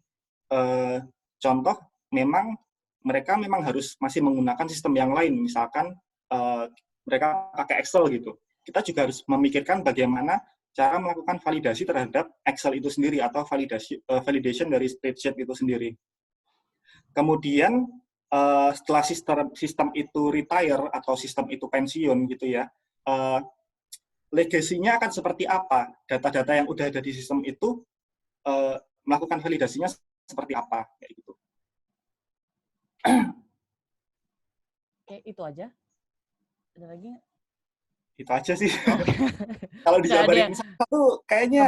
Speaker 1: Contoh, mereka memang harus masih menggunakan sistem yang lain, misalkan mereka pakai Excel gitu. Kita juga harus memikirkan bagaimana cara melakukan validasi terhadap Excel itu sendiri atau validation dari spreadsheet itu sendiri. Kemudian setelah sistem itu retire atau sistem itu pensiun gitu ya, legasinya akan seperti apa? Data-data yang udah ada di sistem itu melakukan validasinya seperti apa? Kayak gitu.
Speaker 2: Oke, itu aja. Ada lagi nggak?
Speaker 1: Itu aja sih. Kalau dijabarin satu, kayaknya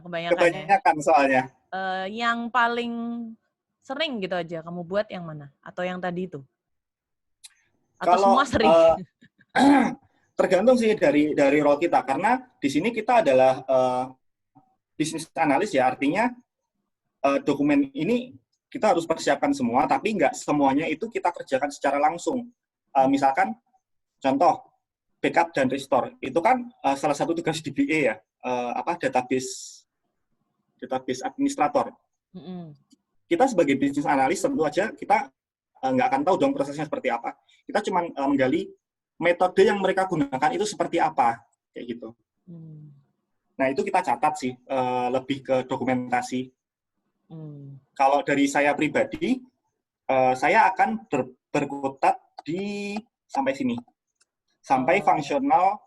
Speaker 1: kebanyakan soalnya.
Speaker 2: Yang paling sering gitu aja kamu buat yang mana? Atau yang tadi itu? Atau
Speaker 1: kalau,
Speaker 2: semua sering?
Speaker 1: Tergantung sih dari role kita. Karena di sini kita adalah business analyst ya, artinya dokumen ini kita harus persiapkan semua, tapi nggak semuanya itu kita kerjakan secara langsung. Misalkan, contoh, backup dan restore. Itu kan salah satu tugas DBA ya, database administrator. Kita sebagai business analyst tentu aja kita nggak akan tahu dong prosesnya seperti apa. Kita cuma menggali metode yang mereka gunakan itu seperti apa, kayak gitu. Nah, itu kita catat sih, lebih ke dokumentasi. Kalau dari saya pribadi, saya akan berkutat sampai sini. Sampai functional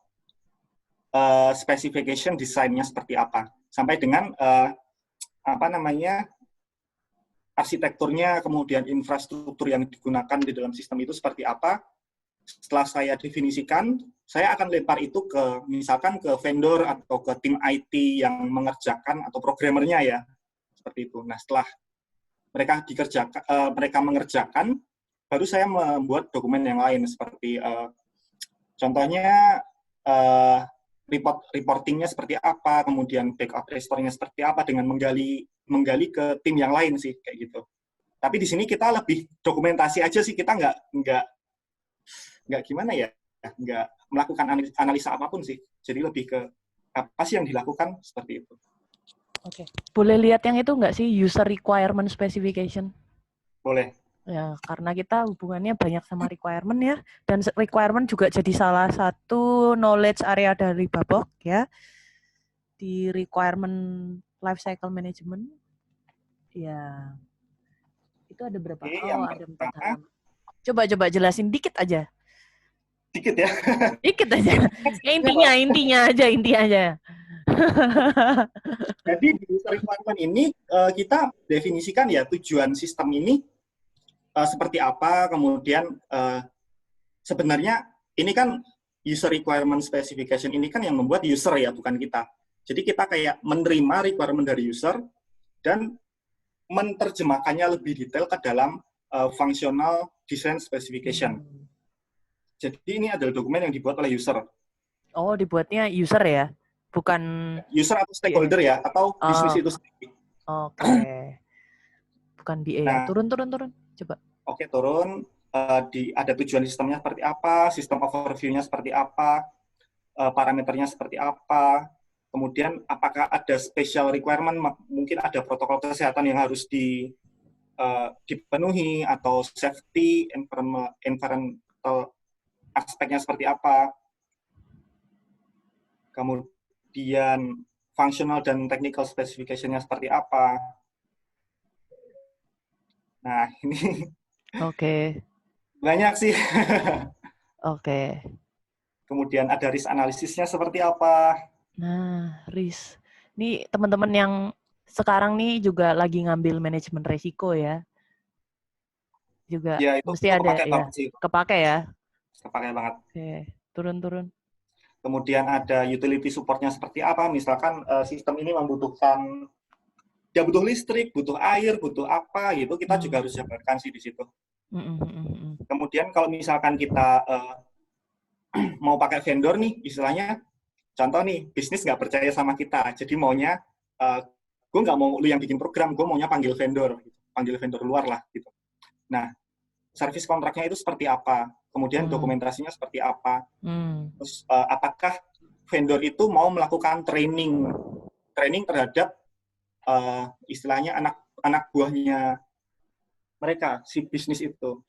Speaker 1: specification desainnya seperti apa. Sampai dengan arsitekturnya, kemudian infrastruktur yang digunakan di dalam sistem itu seperti apa. Setelah saya definisikan, saya akan lempar itu misalkan ke vendor atau ke tim IT yang mengerjakan atau programmernya ya, seperti itu. Nah, setelah mereka mengerjakan, baru saya membuat dokumen yang lain seperti contohnya reportingnya seperti apa, kemudian backup restore-nya seperti apa dengan menggali ke tim yang lain sih kayak gitu. Tapi di sini kita lebih dokumentasi aja sih, kita nggak gimana ya, nggak melakukan analisa apapun sih. Jadi lebih ke apa sih yang dilakukan seperti itu.
Speaker 2: Oke. Boleh lihat yang itu nggak sih, user requirement specification?
Speaker 1: Boleh.
Speaker 2: Ya, karena kita hubungannya banyak sama requirement ya, dan requirement juga jadi salah satu knowledge area dari Babok ya, di requirement lifecycle management. Ya, itu ada berapa? Ada 4 halaman. Coba jelasin dikit aja.
Speaker 1: Dikit ya?
Speaker 2: Dikit aja. Intinya aja.
Speaker 1: Jadi di user requirement ini kita definisikan ya tujuan sistem ini seperti apa, kemudian sebenarnya ini kan user requirement specification ini kan yang membuat user ya, bukan kita. Jadi kita kayak menerima requirement dari user dan menerjemahkannya lebih detail ke dalam functional design specification. Jadi ini adalah dokumen yang dibuat oleh user. Oh, dibuatnya user ya? Bukan user atau stakeholder ya, atau bisnis itu sendiri. Oke. Bukan BA ya? Turun. Coba. Oke, turun. Ada tujuan sistemnya seperti apa, sistem overview-nya seperti apa, parameternya seperti apa, kemudian apakah ada special requirement, mungkin ada protokol kesehatan yang harus dipenuhi, atau safety, environmental aspeknya seperti apa, kemudian functional dan technical specification-nya seperti apa. Nah, ini Oke. Banyak sih.
Speaker 2: Oke.
Speaker 1: Kemudian ada risk analisisnya seperti apa.
Speaker 2: Nah, risk. Ini teman-teman yang sekarang nih juga lagi ngambil manajemen resiko ya. Juga
Speaker 1: Ya, itu
Speaker 2: mesti ada
Speaker 1: kepake
Speaker 2: ya.
Speaker 1: banget sih.
Speaker 2: Kepake ya.
Speaker 1: Kepake banget.
Speaker 2: Oke, turun-turun.
Speaker 1: Kemudian ada utility support-nya seperti apa. Misalkan sistem ini membutuhkan, ya butuh listrik, butuh air, butuh apa gitu. Kita juga harus jabarkan sih di situ. Kemudian kalau misalkan kita mau pakai vendor nih, istilahnya, contoh nih, bisnis nggak percaya sama kita. Jadi maunya, gue nggak mau lu yang bikin program, gue maunya panggil vendor. Gitu. Panggil vendor luar lah. Gitu. Nah, service kontraknya itu seperti apa? Kemudian dokumentasinya seperti apa? Terus apakah vendor itu mau melakukan training terhadap istilahnya anak buahnya mereka, si bisnis itu.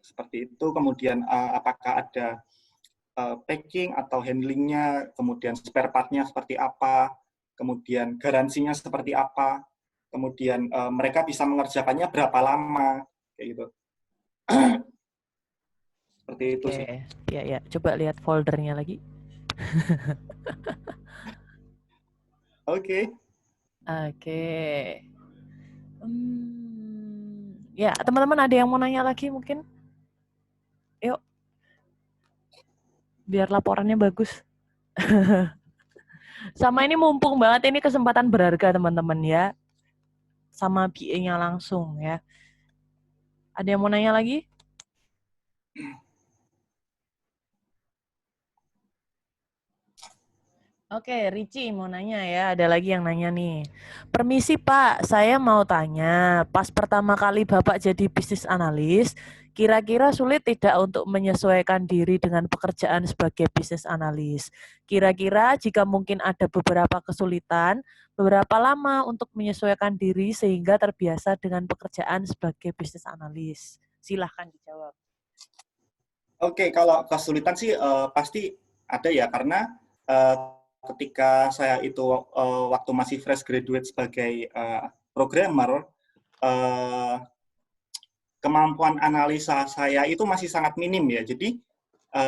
Speaker 1: Seperti itu. Kemudian apakah ada packing atau handlingnya, kemudian spare part-nya seperti apa, kemudian garansinya seperti apa, kemudian mereka bisa mengerjakannya berapa lama, kayak gitu. Seperti itu sih.
Speaker 2: Ya. Coba lihat foldernya lagi.
Speaker 1: Oke.
Speaker 2: Ya, teman-teman ada yang mau nanya lagi mungkin? Yuk. Biar laporannya bagus. Sama ini mumpung banget, ini kesempatan berharga teman-teman ya. Sama BA-nya langsung ya. Ada yang mau nanya lagi? Oke, Ricci mau nanya ya. Ada lagi yang nanya nih. Permisi Pak, saya mau tanya. Pas pertama kali Bapak jadi bisnis analis, kira-kira sulit tidak untuk menyesuaikan diri dengan pekerjaan sebagai bisnis analis? Kira-kira jika mungkin ada beberapa kesulitan, beberapa lama untuk menyesuaikan diri sehingga terbiasa dengan pekerjaan sebagai bisnis analis? Silahkan dijawab.
Speaker 1: Oke, kalau kesulitan sih pasti ada ya, karena ketika saya itu waktu masih fresh graduate sebagai programmer, kemampuan analisa saya itu masih sangat minim ya. Jadi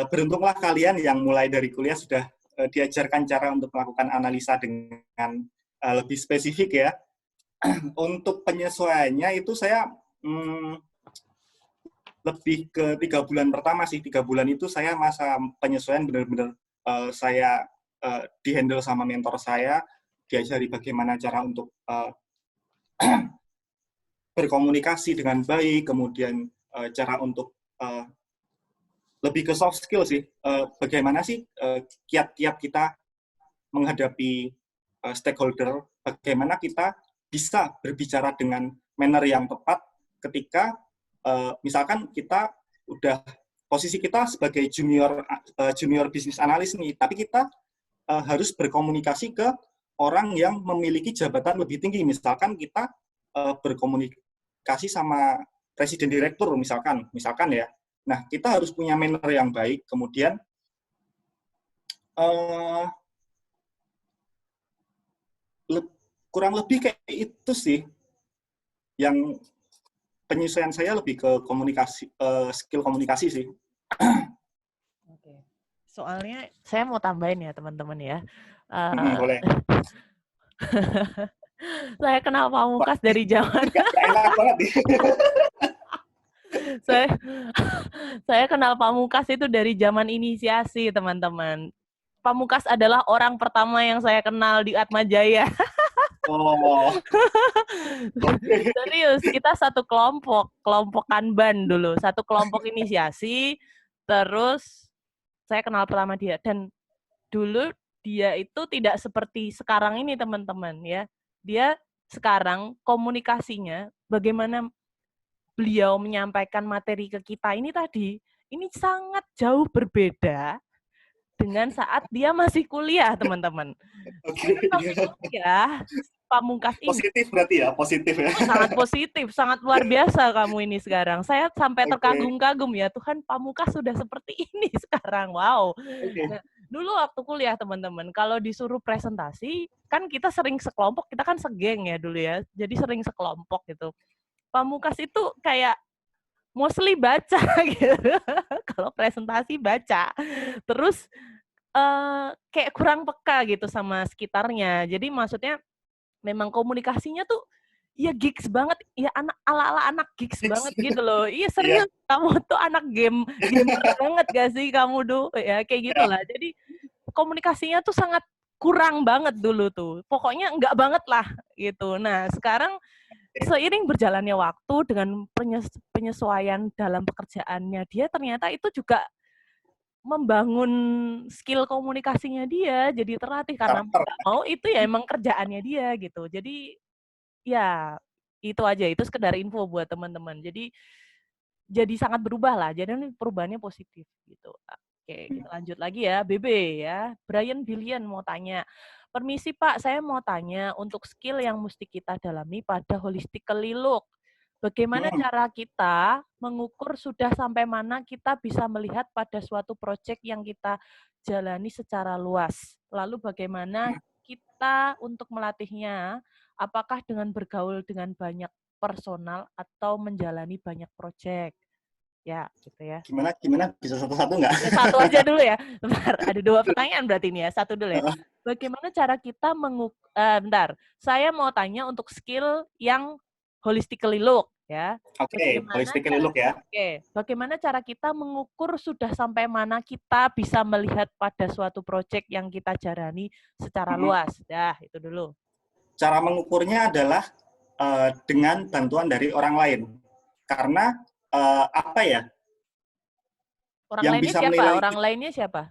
Speaker 1: beruntunglah kalian yang mulai dari kuliah sudah diajarkan cara untuk melakukan analisa dengan lebih spesifik ya. Untuk penyesuaiannya itu saya lebih ke 3 bulan pertama sih. 3 bulan itu saya masa penyesuaian benar-benar saya dihandle sama mentor saya, diajari bagaimana cara untuk berkomunikasi dengan baik, kemudian cara untuk lebih ke soft skill sih. Bagaimana sih kiat-kiat kita menghadapi stakeholder, bagaimana kita bisa berbicara dengan manner yang tepat ketika misalkan kita udah posisi kita sebagai junior bisnis analis nih, tapi kita harus berkomunikasi ke orang yang memiliki jabatan lebih tinggi. Misalkan kita berkomunikasi sama presiden direktur misalkan ya. Nah, kita harus punya manner yang baik, kemudian kurang lebih kayak itu sih yang penyesuaian saya lebih ke komunikasi, skill komunikasi sih.
Speaker 2: Oke. Soalnya saya mau tambahin ya teman-teman ya.
Speaker 1: Boleh.
Speaker 2: Saya kenal Pamungkas dari zaman.
Speaker 1: Enak banget nih.
Speaker 2: Saya kenal Pamungkas itu dari zaman inisiasi teman-teman. Pamungkas adalah orang pertama yang saya kenal di Atmajaya.
Speaker 1: Oh.
Speaker 2: Serius, kita satu kelompok Kanban dulu, satu kelompok inisiasi, terus saya kenal pertama dia, dan dulu dia itu tidak seperti sekarang ini teman-teman ya. Dia sekarang komunikasinya, bagaimana beliau menyampaikan materi ke kita ini tadi, ini sangat jauh berbeda dengan saat dia masih kuliah teman-teman.
Speaker 1: Oke.
Speaker 2: Ya. Pamungkas ini.
Speaker 1: Positif berarti ya, positif ya.
Speaker 2: Sangat positif, sangat luar biasa kamu ini sekarang. Saya sampai terkagum-kagum ya, Tuhan Pamungkas sudah seperti ini sekarang. Wow. Nah, dulu waktu kuliah teman-teman, kalau disuruh presentasi, kan kita sering sekelompok, kita kan segeng ya dulu ya, jadi sering sekelompok gitu. Pamungkas itu kayak mostly baca gitu. Kalau presentasi baca. Terus kayak kurang peka gitu sama sekitarnya. Jadi maksudnya memang komunikasinya tuh ya gigs banget, ya ala-ala anak gigs banget gitu loh. Iya
Speaker 1: Iya,
Speaker 2: serius, kamu tuh anak gamer banget gak sih kamu tuh? Ya kayak
Speaker 1: iya.
Speaker 2: gitulah. Jadi komunikasinya tuh sangat kurang banget dulu tuh. Pokoknya enggak banget lah gitu. Nah, sekarang seiring berjalannya waktu dengan penyesuaian dalam pekerjaannya dia, ternyata itu juga membangun skill komunikasinya dia jadi terlatih karena mau
Speaker 1: Karakter.
Speaker 2: nggak mau itu ya emang kerjaannya dia gitu. Jadi ya itu aja, itu sekedar info buat teman-teman. Jadi sangat berubah lah. Jadi perubahannya positif gitu. Oke, kita lanjut lagi ya. BB ya. Brian Billion mau tanya. Permisi Pak, saya mau tanya untuk skill yang mesti kita dalami pada holistically look. Bagaimana cara kita mengukur sudah sampai mana kita bisa melihat pada suatu proyek yang kita jalani secara luas. Lalu bagaimana kita untuk melatihnya, apakah dengan bergaul dengan banyak personal atau menjalani banyak proyek? Ya, gitu ya.
Speaker 1: Gimana? Bisa satu-satu nggak?
Speaker 2: Ya, satu aja dulu ya. Bentar, ada 2 pertanyaan berarti ini ya. Satu dulu ya. Bagaimana cara kita bentar, saya mau tanya untuk skill yang holistically look ya.
Speaker 1: Oke, holistically look ya.
Speaker 2: Bagaimana cara kita mengukur sudah sampai mana kita bisa melihat pada suatu proyek yang kita jalani secara luas. Dah, itu dulu.
Speaker 1: Cara mengukurnya adalah dengan bantuan dari orang lain. Karena apa ya?
Speaker 2: Orang
Speaker 1: Yang
Speaker 2: lainnya
Speaker 1: bisa
Speaker 2: siapa?
Speaker 1: menilai
Speaker 2: Orang lainnya siapa?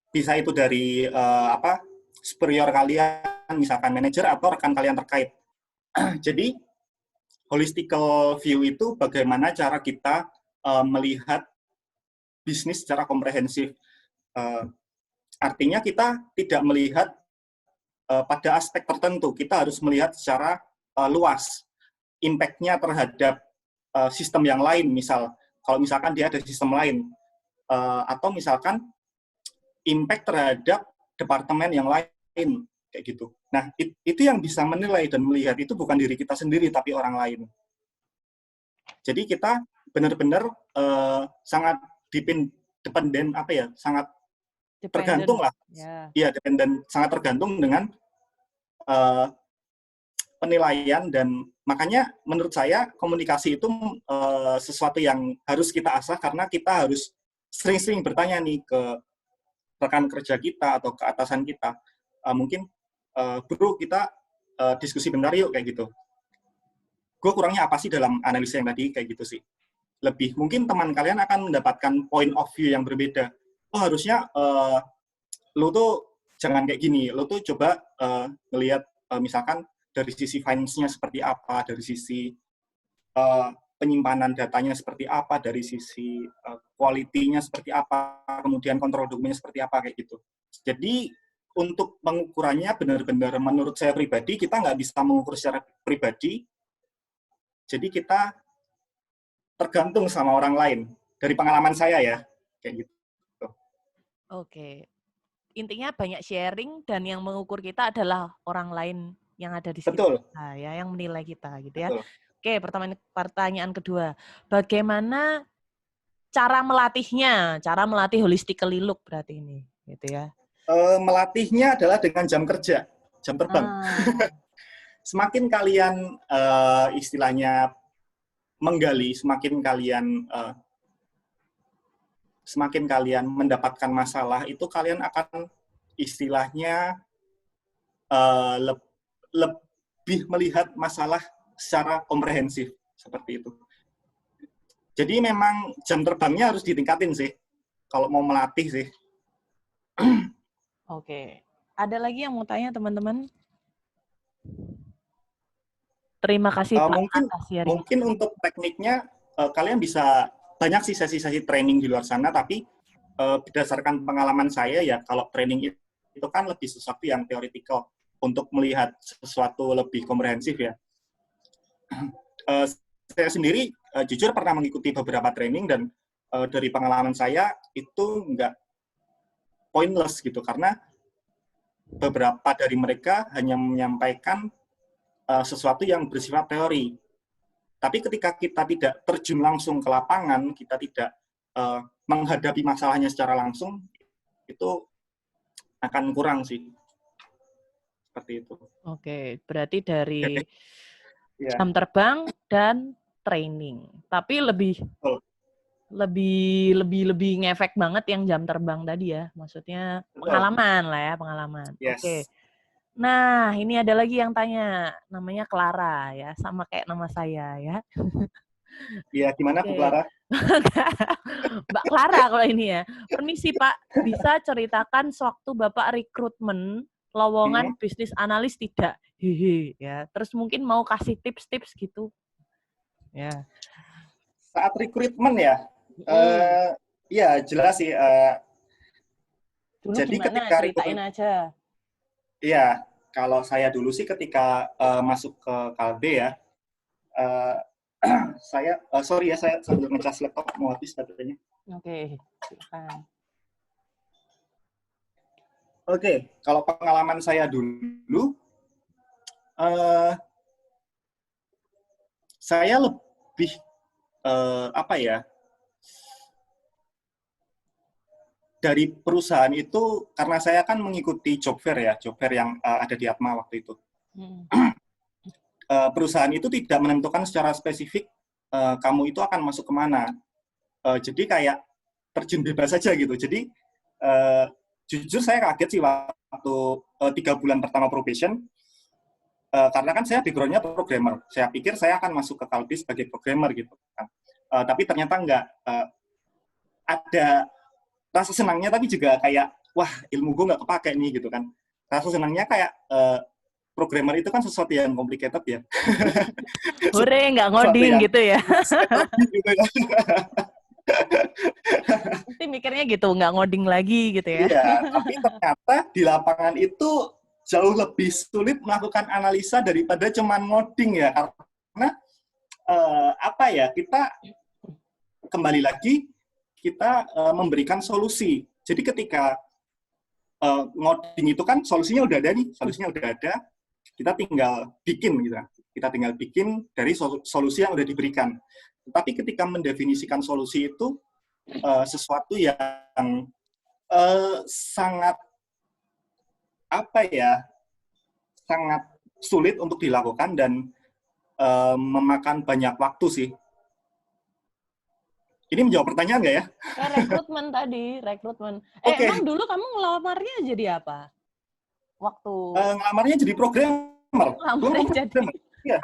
Speaker 1: bisa itu dari superior kalian, misalkan manajer atau rekan kalian terkait. Jadi holistical view itu bagaimana cara kita melihat bisnis secara komprehensif. Artinya kita tidak melihat pada aspek tertentu, kita harus melihat secara luas impact-nya terhadap sistem yang lain. Kalau misalkan dia ada sistem lain, atau misalkan impact terhadap departemen yang lain, kayak gitu. Nah, itu yang bisa menilai dan melihat itu bukan diri kita sendiri, tapi orang lain. Jadi kita benar-benar sangat dependen, sangat tergantung lah. Iya, dependen, sangat tergantung dengan penilaian, dan makanya menurut saya komunikasi itu sesuatu yang harus kita asah karena kita harus sering-sering bertanya nih ke rekan kerja kita atau ke atasan kita, mungkin bro kita diskusi bentar yuk, kayak gitu. Gue kurangnya apa sih dalam analisa yang tadi, kayak gitu sih. Lebih mungkin teman kalian akan mendapatkan point of view yang berbeda. Oh harusnya lo tuh jangan kayak gini, lo tuh coba ngelihat misalkan dari sisi finance-nya seperti apa, dari sisi penyimpanan datanya seperti apa, dari sisi quality-nya seperti apa, kemudian kontrol dokumennya seperti apa, kayak gitu. Jadi untuk pengukurannya benar-benar menurut saya pribadi, kita nggak bisa mengukur secara pribadi, jadi kita tergantung sama orang lain. Dari pengalaman saya ya, kayak gitu.
Speaker 2: Oke. Intinya banyak sharing dan yang mengukur kita adalah orang lain yang ada di sekitar kita, ya, yang menilai kita gitu ya.
Speaker 1: Betul.
Speaker 2: Oke, pertanyaan kedua. Bagaimana cara melatihnya? Cara melatih holistically look berarti ini, gitu ya.
Speaker 1: Melatihnya adalah dengan jam kerja, jam terbang. Semakin kalian istilahnya menggali, semakin kalian mendapatkan masalah, itu kalian akan istilahnya lebih melihat masalah secara komprehensif, seperti itu. Jadi memang jam terbangnya harus ditingkatin sih, kalau mau melatih sih.
Speaker 2: Oke. Ada lagi yang mau tanya teman-teman? Terima kasih Pak atas sharing.
Speaker 1: Mungkin untuk tekniknya kalian bisa banyak sih sesi-sesi training di luar sana, tapi berdasarkan pengalaman saya ya, kalau training itu kan lebih sesuatu yang teoretikal untuk melihat sesuatu lebih komprehensif ya. Saya sendiri jujur pernah mengikuti beberapa training, dan dari pengalaman saya itu nggak pointless gitu, karena beberapa dari mereka hanya menyampaikan sesuatu yang bersifat teori. Tapi ketika kita tidak terjun langsung ke lapangan, kita tidak menghadapi masalahnya secara langsung, itu akan kurang sih. Seperti itu.
Speaker 2: Oke, berarti dari
Speaker 1: Ya.
Speaker 2: jam terbang dan training. Tapi lebih ngefek banget yang jam terbang tadi ya. Maksudnya pengalaman lah ya, pengalaman.
Speaker 1: Yes.
Speaker 2: Oke. Nah, ini ada lagi yang tanya. Namanya Clara ya, sama kayak nama saya ya.
Speaker 1: Iya, gimana Bu Clara?
Speaker 2: Mbak Clara kalau ini ya. Permisi Pak, bisa ceritakan sewaktu Bapak rekrutmen lowongan bisnis analis tidak? Hehe ya. Terus mungkin mau kasih tips-tips gitu. Ya.
Speaker 1: Saat rekrutmen ya? Ya jelas sih.
Speaker 2: Dulu
Speaker 1: jadi
Speaker 2: gimana?
Speaker 1: ketika
Speaker 2: Ceritain aja.
Speaker 1: Iya, kalau saya dulu sih ketika masuk ke Kalbe ya, saya sambil ngecas laptop mau habis baterainya.
Speaker 2: Oke, silakan.
Speaker 1: Oke, kalau pengalaman saya dulu, saya lebih dari perusahaan itu, karena saya kan mengikuti job fair ya, job fair yang ada di Atma waktu itu. Perusahaan itu tidak menentukan secara spesifik kamu itu akan masuk kemana. Jadi kayak terjun bebas saja gitu. Jadi jujur saya kaget sih waktu 3 bulan pertama probation, karena kan saya background-nya programmer. Saya pikir saya akan masuk ke Kalbe sebagai programmer gitu kan. Tapi ternyata enggak. Ada rasa senangnya, tapi juga kayak wah ilmu gue nggak kepake nih gitu kan. Rasa senangnya kayak programmer itu kan sesuatu yang complicated ya.
Speaker 2: Hore, nggak ngoding gitu ya. Nanti mikirnya gitu, nggak ngoding lagi gitu ya.
Speaker 1: Iya, tapi ternyata di lapangan itu jauh lebih sulit melakukan analisa daripada cuman ngoding ya. Karena kita kembali lagi, kita memberikan solusi. Jadi ketika ngoding itu kan solusinya udah ada nih, kita tinggal bikin gitu. Kita tinggal bikin dari solusi yang udah diberikan. Tetapi ketika mendefinisikan solusi itu sesuatu yang sangat sangat sulit untuk dilakukan dan memakan banyak waktu sih. Ini menjawab pertanyaan nggak ya?
Speaker 2: Rekrutmen. Emang dulu kamu ngelamarnya jadi apa? Waktu
Speaker 1: ngelamarnya jadi programmer.
Speaker 2: Ngelamarnya jadi.
Speaker 1: Ya.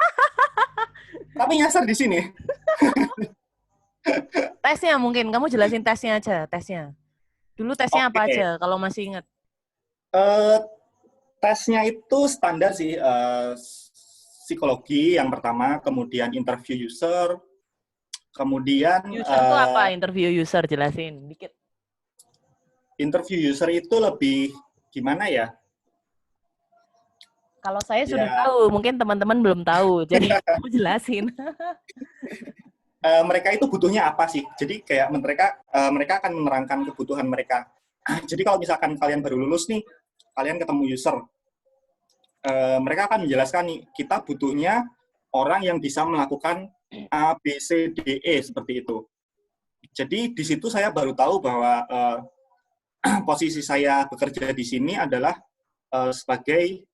Speaker 1: Tapi nyasar di sini.
Speaker 2: Tesnya mungkin, kamu jelasin tesnya aja, tesnya. Dulu tesnya apa aja, kalau masih ingat?
Speaker 1: Tesnya itu standar sih, psikologi yang pertama, kemudian interview user, kemudian...
Speaker 2: User itu apa interview user? Jelasin dikit.
Speaker 1: Interview user itu lebih gimana ya?
Speaker 2: Kalau saya sudah tahu, mungkin teman-teman belum tahu, jadi aku jelasin.
Speaker 1: Mereka itu butuhnya apa sih? Jadi kayak mereka akan menerangkan kebutuhan mereka. Jadi kalau misalkan kalian baru lulus nih, kalian ketemu user, mereka akan menjelaskan nih, kita butuhnya orang yang bisa melakukan A, B, C, D, E, seperti itu. Jadi di situ saya baru tahu bahwa posisi saya bekerja di sini adalah sebagai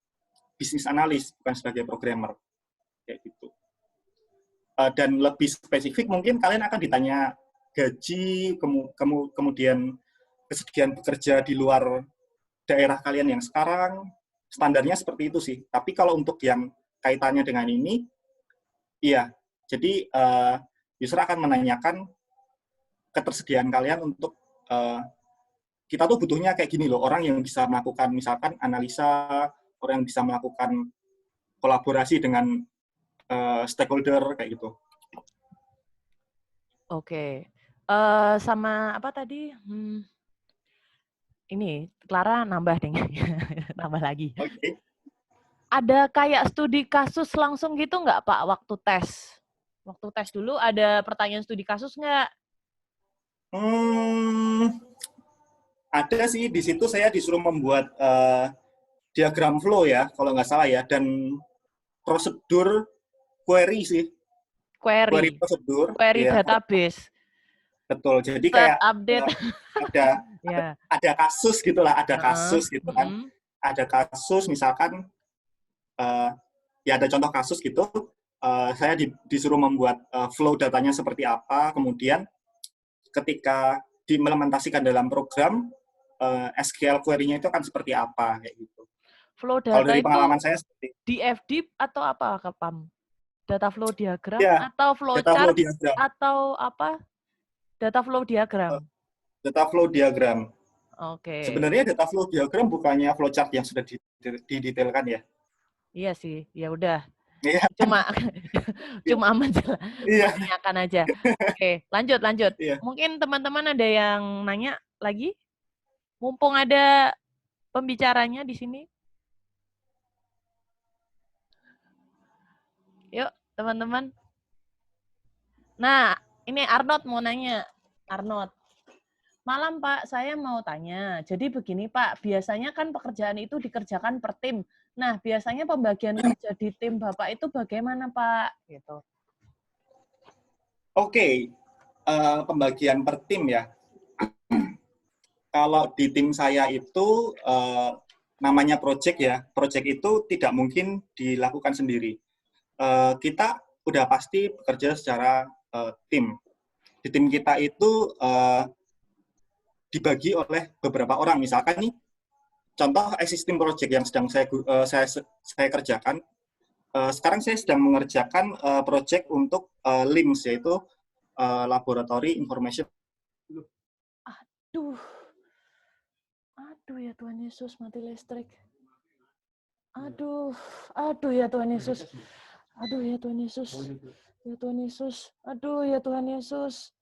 Speaker 1: bisnis analis, bukan sebagai programmer. Kayak gitu. Dan lebih spesifik mungkin kalian akan ditanya gaji, kemudian kesediaan bekerja di luar daerah kalian yang sekarang, standarnya seperti itu sih. Tapi kalau untuk yang kaitannya dengan ini, iya. Jadi user akan menanyakan ketersediaan kalian untuk kita tuh butuhnya kayak gini loh, orang yang bisa melakukan misalkan analisa, orang yang bisa melakukan kolaborasi dengan stakeholder kayak gitu.
Speaker 2: Oke. Sama apa tadi? Ini Clara nambah deh, nambah lagi.
Speaker 1: Okay.
Speaker 2: Ada kayak studi kasus langsung gitu nggak Pak waktu tes? Waktu tes dulu ada pertanyaan studi kasus nggak?
Speaker 1: Ada sih, di situ saya disuruh membuat diagram flow ya, kalau nggak salah ya, dan prosedur query sih.
Speaker 2: Query
Speaker 1: prosedur, ya,
Speaker 2: database.
Speaker 1: betul. Jadi
Speaker 2: Set
Speaker 1: kayak
Speaker 2: update. Ya.
Speaker 1: ada kasus gitulah, ada
Speaker 2: Heeh,
Speaker 1: kasus gitu kan.
Speaker 2: mm-mm.
Speaker 1: Ada kasus misalkan ya ada contoh kasus gitu, saya disuruh membuat flow datanya seperti apa, kemudian ketika diimplementasikan dalam program, SQL query-nya itu akan seperti apa, kayak gitu.
Speaker 2: Flow
Speaker 1: Kalau
Speaker 2: data
Speaker 1: dari
Speaker 2: itu
Speaker 1: pengalaman saya seperti
Speaker 2: DFD atau apa, Pam? Data flow diagram
Speaker 1: ya,
Speaker 2: atau
Speaker 1: data flow
Speaker 2: flowchart
Speaker 1: diagram,
Speaker 2: atau apa? Data flow diagram.
Speaker 1: data flow diagram.
Speaker 2: Oke.
Speaker 1: Sebenarnya data flow diagram bukannya flowchart yang sudah didetailkan ya?
Speaker 2: Iya sih, ya udah.
Speaker 1: Iya,
Speaker 2: Cuma
Speaker 1: iya,
Speaker 2: menanyakan aja. Oke, lanjut.
Speaker 1: iya.
Speaker 2: Mungkin teman-teman ada yang nanya lagi? Mumpung ada pembicaranya di sini. Yuk, teman-teman. Nah, ini Arnold mau nanya. Arnold. Malam, Pak. Saya mau tanya. Jadi begini, Pak. Biasanya kan pekerjaan itu dikerjakan per tim. Nah, biasanya pembagian kerja di tim Bapak itu bagaimana, Pak? Gitu.
Speaker 1: Oke, pembagian per tim ya. Kalau di tim saya itu namanya project ya. Project itu tidak mungkin dilakukan sendiri. Kita udah pasti bekerja secara tim. Di tim kita itu dibagi oleh beberapa orang. Misalkan nih, contoh existing project yang sedang saya kerjakan. Sekarang saya sedang mengerjakan project untuk LIMS, yaitu Laboratory Information.
Speaker 2: Aduh ya Tuhan Yesus, mati listrik. Aduh ya Tuhan Yesus. Aduh ya Tuhan Yesus. Ya Tuhan Yesus. Aduh ya Tuhan Yesus.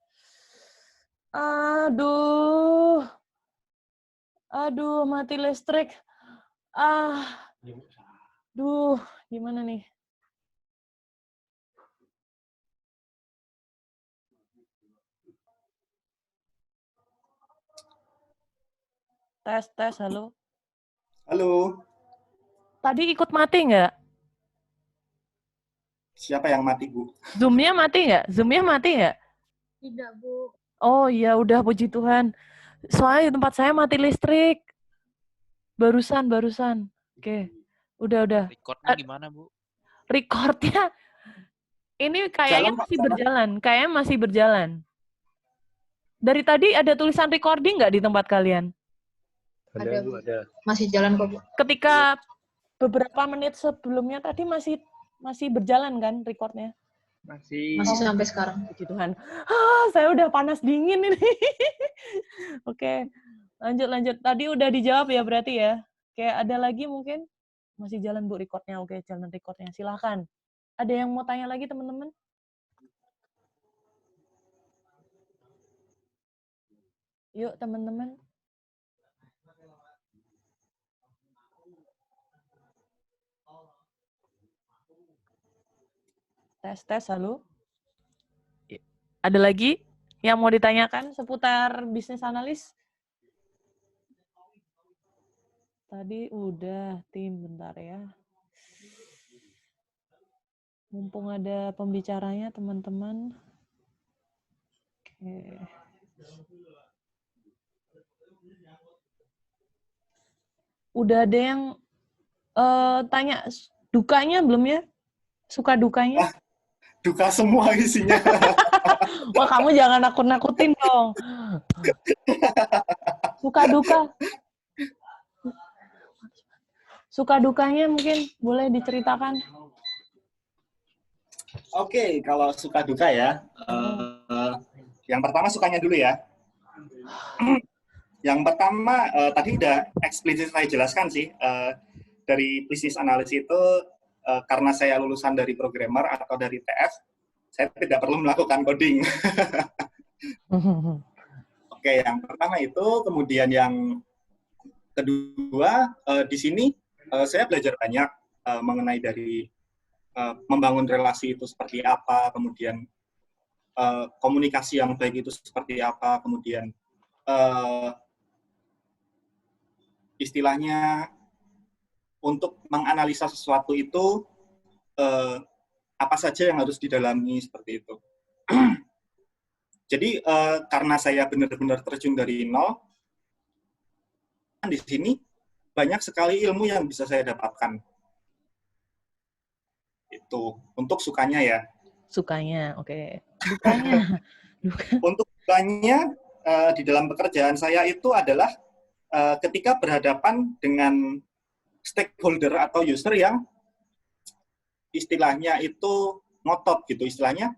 Speaker 2: Aduh mati listrik. Gimana nih? Tes, halo.
Speaker 1: Halo.
Speaker 2: Tadi ikut mati nggak?
Speaker 1: Siapa yang mati, Bu?
Speaker 2: Zoom-nya mati nggak?
Speaker 5: Tidak, Bu.
Speaker 2: Oh iya, udah puji Tuhan. Soalnya di tempat saya mati listrik. Barusan. Oke. Udah.
Speaker 6: Recordnya gimana, Bu?
Speaker 2: Recordnya ini kayaknya masih berjalan. Dari tadi ada tulisan recording nggak di tempat kalian?
Speaker 5: Ada, Bu. Masih jalan kok, Bu.
Speaker 2: Ketika beberapa menit sebelumnya tadi masih berjalan kan recordnya?
Speaker 5: Masih sampai sekarang.
Speaker 2: Puji Tuhan. Saya udah panas dingin ini. Oke. Lanjut. Tadi udah dijawab ya berarti ya. Kayak ada lagi mungkin? Masih jalan Bu recordnya. Oke, jalan recordnya. Silakan. Ada yang mau tanya lagi teman-teman? Yuk teman-teman. Tes, halo. Ada lagi yang mau ditanyakan seputar bisnis analis? Tadi udah tim, bentar ya. Mumpung ada pembicaranya teman-teman. Oke. Udah ada yang tanya dukanya belum ya? Suka dukanya?
Speaker 1: Duka semua isinya.
Speaker 2: Wah, kamu jangan nakut-nakutin dong. Suka dukanya mungkin boleh diceritakan.
Speaker 1: Oke, kalau suka duka ya. Yang pertama sukanya dulu ya. Yang pertama tadi udah eksplisit saya jelaskan sih. Dari bisnis analis itu karena saya lulusan dari programmer atau dari TF, saya tidak perlu melakukan coding. Oke, yang pertama itu. Kemudian yang kedua, di sini saya belajar banyak mengenai dari membangun relasi itu seperti apa, kemudian komunikasi yang baik itu seperti apa, kemudian istilahnya untuk menganalisa sesuatu itu apa saja yang harus didalami seperti itu. Jadi karena saya benar-benar terjun dari nol, di sini banyak sekali ilmu yang bisa saya dapatkan. Itu untuk sukanya ya.
Speaker 2: Sukanya, oke. Dukanya.
Speaker 1: Untuk dukanya di dalam pekerjaan saya itu adalah ketika berhadapan dengan stakeholder atau user yang istilahnya itu ngotot gitu. Istilahnya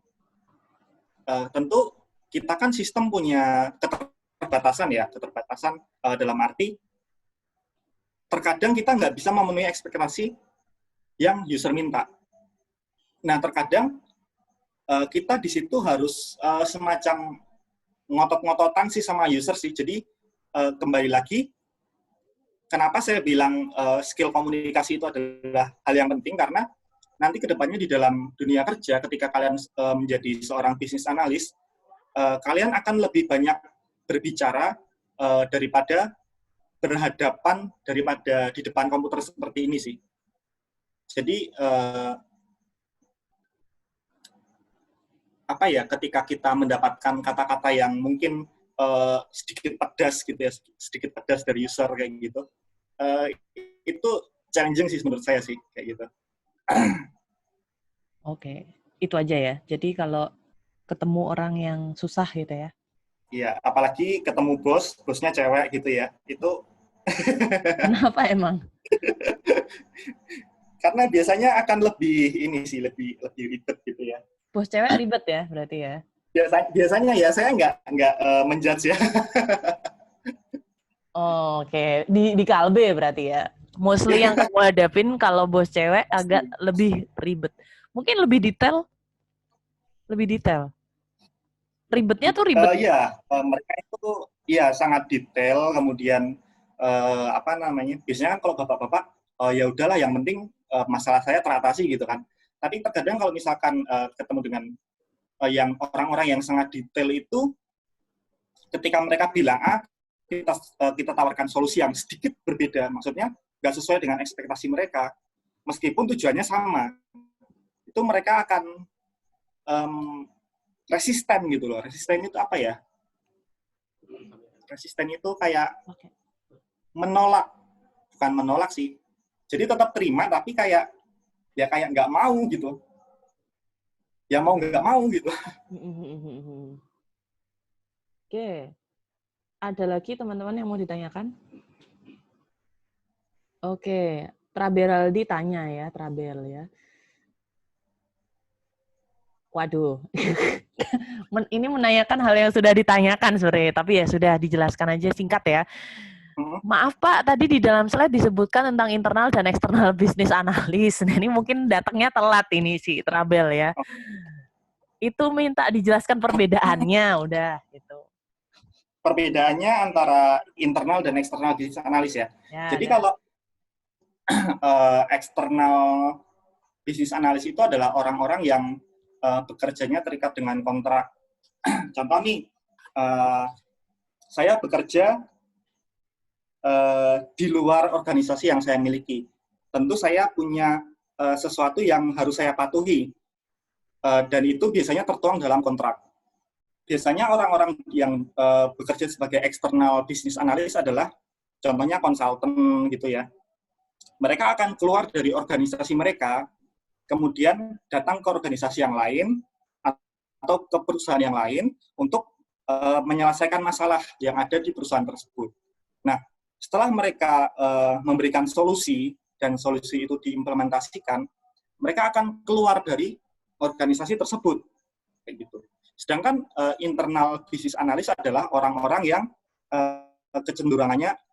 Speaker 1: tentu kita kan sistem punya keterbatasan ya, keterbatasan dalam arti terkadang kita nggak bisa memenuhi ekspektasi yang user minta. Nah, terkadang kita di situ harus semacam ngotot-ngototan sih sama user sih. Jadi kembali lagi, kenapa saya bilang skill komunikasi itu adalah hal yang penting, karena nanti kedepannya di dalam dunia kerja, ketika kalian menjadi seorang bisnis analis, kalian akan lebih banyak berbicara daripada berhadapan daripada di depan komputer seperti ini sih. Jadi apa ya, ketika kita mendapatkan kata-kata yang mungkin sedikit pedas gitu ya, sedikit pedas dari user kayak gitu, itu challenging sih menurut saya sih kayak gitu.
Speaker 2: Oke, itu aja ya. Jadi kalau ketemu orang yang susah gitu ya.
Speaker 1: Iya, apalagi ketemu bosnya cewek gitu ya. Itu
Speaker 2: Kenapa emang?
Speaker 1: karena biasanya akan lebih ini sih, lebih ribet gitu ya.
Speaker 2: Bos cewek ribet ya berarti ya.
Speaker 1: Biasanya ya saya nggak menjudge ya.
Speaker 2: Oh, oke, di Kalbe berarti ya. Mostly yang kamu hadapin kalau bos cewek agak lebih ribet. Mungkin lebih detail. Lebih detail. Ribetnya tuh ribet.
Speaker 1: Iya, mereka itu ya sangat detail. Kemudian apa namanya? Biasanya kan kalau bapak-bapak, ya udahlah, yang penting masalah saya teratasi gitu kan. Tapi terkadang kalau misalkan ketemu dengan yang orang-orang yang sangat detail itu, ketika mereka bilang A, kita tawarkan solusi yang sedikit berbeda. Maksudnya nggak sesuai dengan ekspektasi mereka, meskipun tujuannya sama. Itu mereka akan resisten gitu loh. Resisten itu apa ya? Resisten itu kayak menolak, bukan menolak sih. Jadi tetap terima, tapi kayak nggak mau gitu. Ya mau nggak mau gitu.
Speaker 2: Oke. Ada lagi teman-teman yang mau ditanyakan? Oke. Traberaldi tanya ya, Trabel ya. Waduh. Ini menanyakan hal yang sudah ditanyakan sebenarnya, tapi ya sudah dijelaskan aja singkat ya. Maaf Pak, tadi di dalam slide disebutkan tentang internal dan eksternal bisnis analis. Nah, ini mungkin datangnya telat ini si Trabel ya. Itu minta dijelaskan perbedaannya, udah gitu.
Speaker 1: Perbedaannya antara internal dan eksternal bisnis analis ya. Jadi kalau eksternal bisnis analis itu adalah orang-orang yang bekerjanya terikat dengan kontrak. Contoh nih, saya bekerja di luar organisasi yang saya miliki. Tentu saya punya sesuatu yang harus saya patuhi, dan itu biasanya tertuang dalam kontrak. Biasanya orang-orang yang bekerja sebagai eksternal bisnis analis adalah contohnya konsultan gitu ya. Mereka akan keluar dari organisasi mereka, kemudian datang ke organisasi yang lain atau ke perusahaan yang lain untuk menyelesaikan masalah yang ada di perusahaan tersebut. Nah, setelah mereka memberikan solusi dan solusi itu diimplementasikan, mereka akan keluar dari organisasi tersebut, kayak gitu. Sedangkan internal bisnis analis adalah orang-orang yang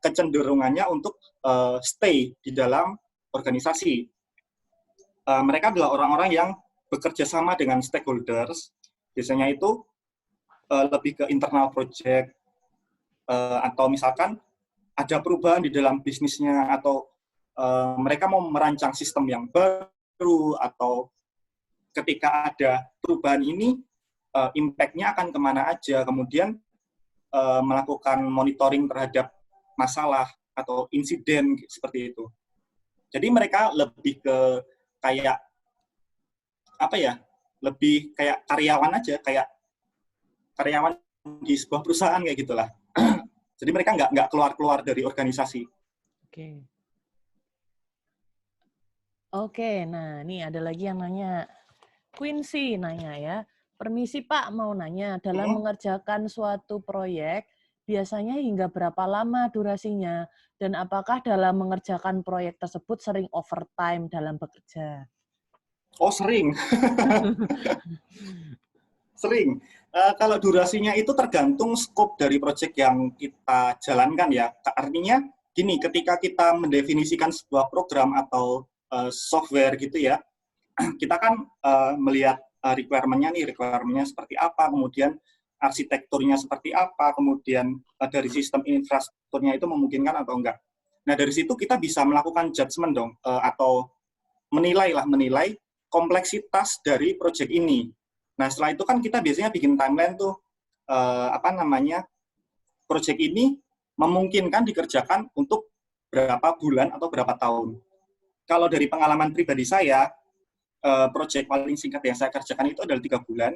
Speaker 1: kecenderungannya untuk stay di dalam organisasi. Mereka adalah orang-orang yang bekerja sama dengan stakeholders, biasanya itu lebih ke internal project, atau misalkan ada perubahan di dalam bisnisnya, atau mereka mau merancang sistem yang baru, atau ketika ada perubahan ini, impact-nya akan kemana aja, kemudian melakukan monitoring terhadap masalah atau insiden seperti itu. Jadi mereka lebih ke kayak apa ya, lebih kayak karyawan aja, kayak karyawan di sebuah perusahaan kayak gitulah. Jadi mereka nggak keluar dari organisasi.
Speaker 2: Oke. Oke, nah ini ada lagi yang nanya. Quincy nanya ya, permisi Pak, mau nanya, dalam mengerjakan suatu proyek, biasanya hingga berapa lama durasinya? Dan apakah dalam mengerjakan proyek tersebut sering overtime dalam bekerja?
Speaker 1: Oh, sering. Sering. Kalau durasinya itu tergantung skop dari proyek yang kita jalankan ya. Artinya gini, ketika kita mendefinisikan sebuah program atau software gitu ya, kita kan melihat requirement-nya seperti apa, kemudian arsitekturnya seperti apa, kemudian dari sistem infrastrukturnya itu memungkinkan atau enggak. Nah, dari situ kita bisa melakukan judgement dong, atau menilai kompleksitas dari proyek ini. Nah, setelah itu kan kita biasanya bikin timeline tuh, proyek ini memungkinkan dikerjakan untuk berapa bulan atau berapa tahun. Kalau dari pengalaman pribadi saya, proyek paling singkat yang saya kerjakan itu adalah 3 bulan,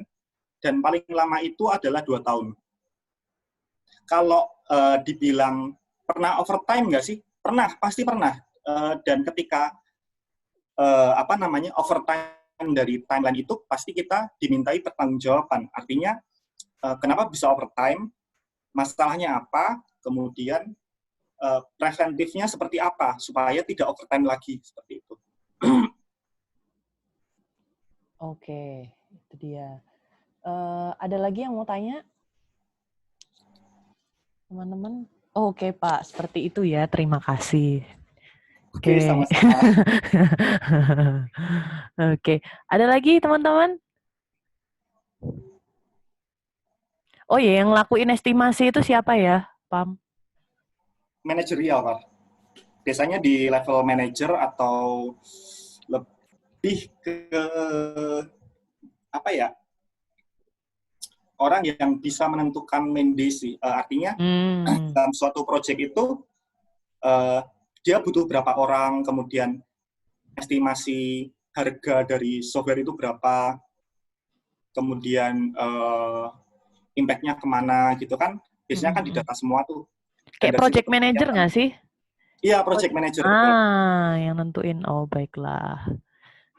Speaker 1: dan paling lama itu adalah 2 tahun. Kalau dibilang pernah overtime nggak sih? Pernah, pasti pernah. Dan ketika overtime dari timeline itu, pasti kita dimintai pertanggungjawaban. Artinya, kenapa bisa overtime, masalahnya apa, kemudian preventifnya seperti apa, supaya tidak overtime lagi, seperti itu.
Speaker 2: Oke, itu dia. Ada lagi yang mau tanya? Teman-teman? Oke, Pak. Seperti itu ya. Terima kasih. Oke.
Speaker 1: Sama-sama.
Speaker 2: Oke. Ada lagi, teman-teman? Oh ya, yang ngelakuin estimasi itu siapa ya, Pam?
Speaker 1: Manajerial, Pak. Biasanya di level manager atau lebih ke apa ya, orang yang bisa menentukan mandasi. Artinya dalam suatu proyek itu dia butuh berapa orang, kemudian estimasi harga dari software itu berapa, kemudian impact-nya kemana gitu kan, biasanya kan didata semua tuh.
Speaker 2: Kayak project manager nggak sih?
Speaker 1: Iya, project manager. Betul.
Speaker 2: Yang nentuin. Oh, baiklah.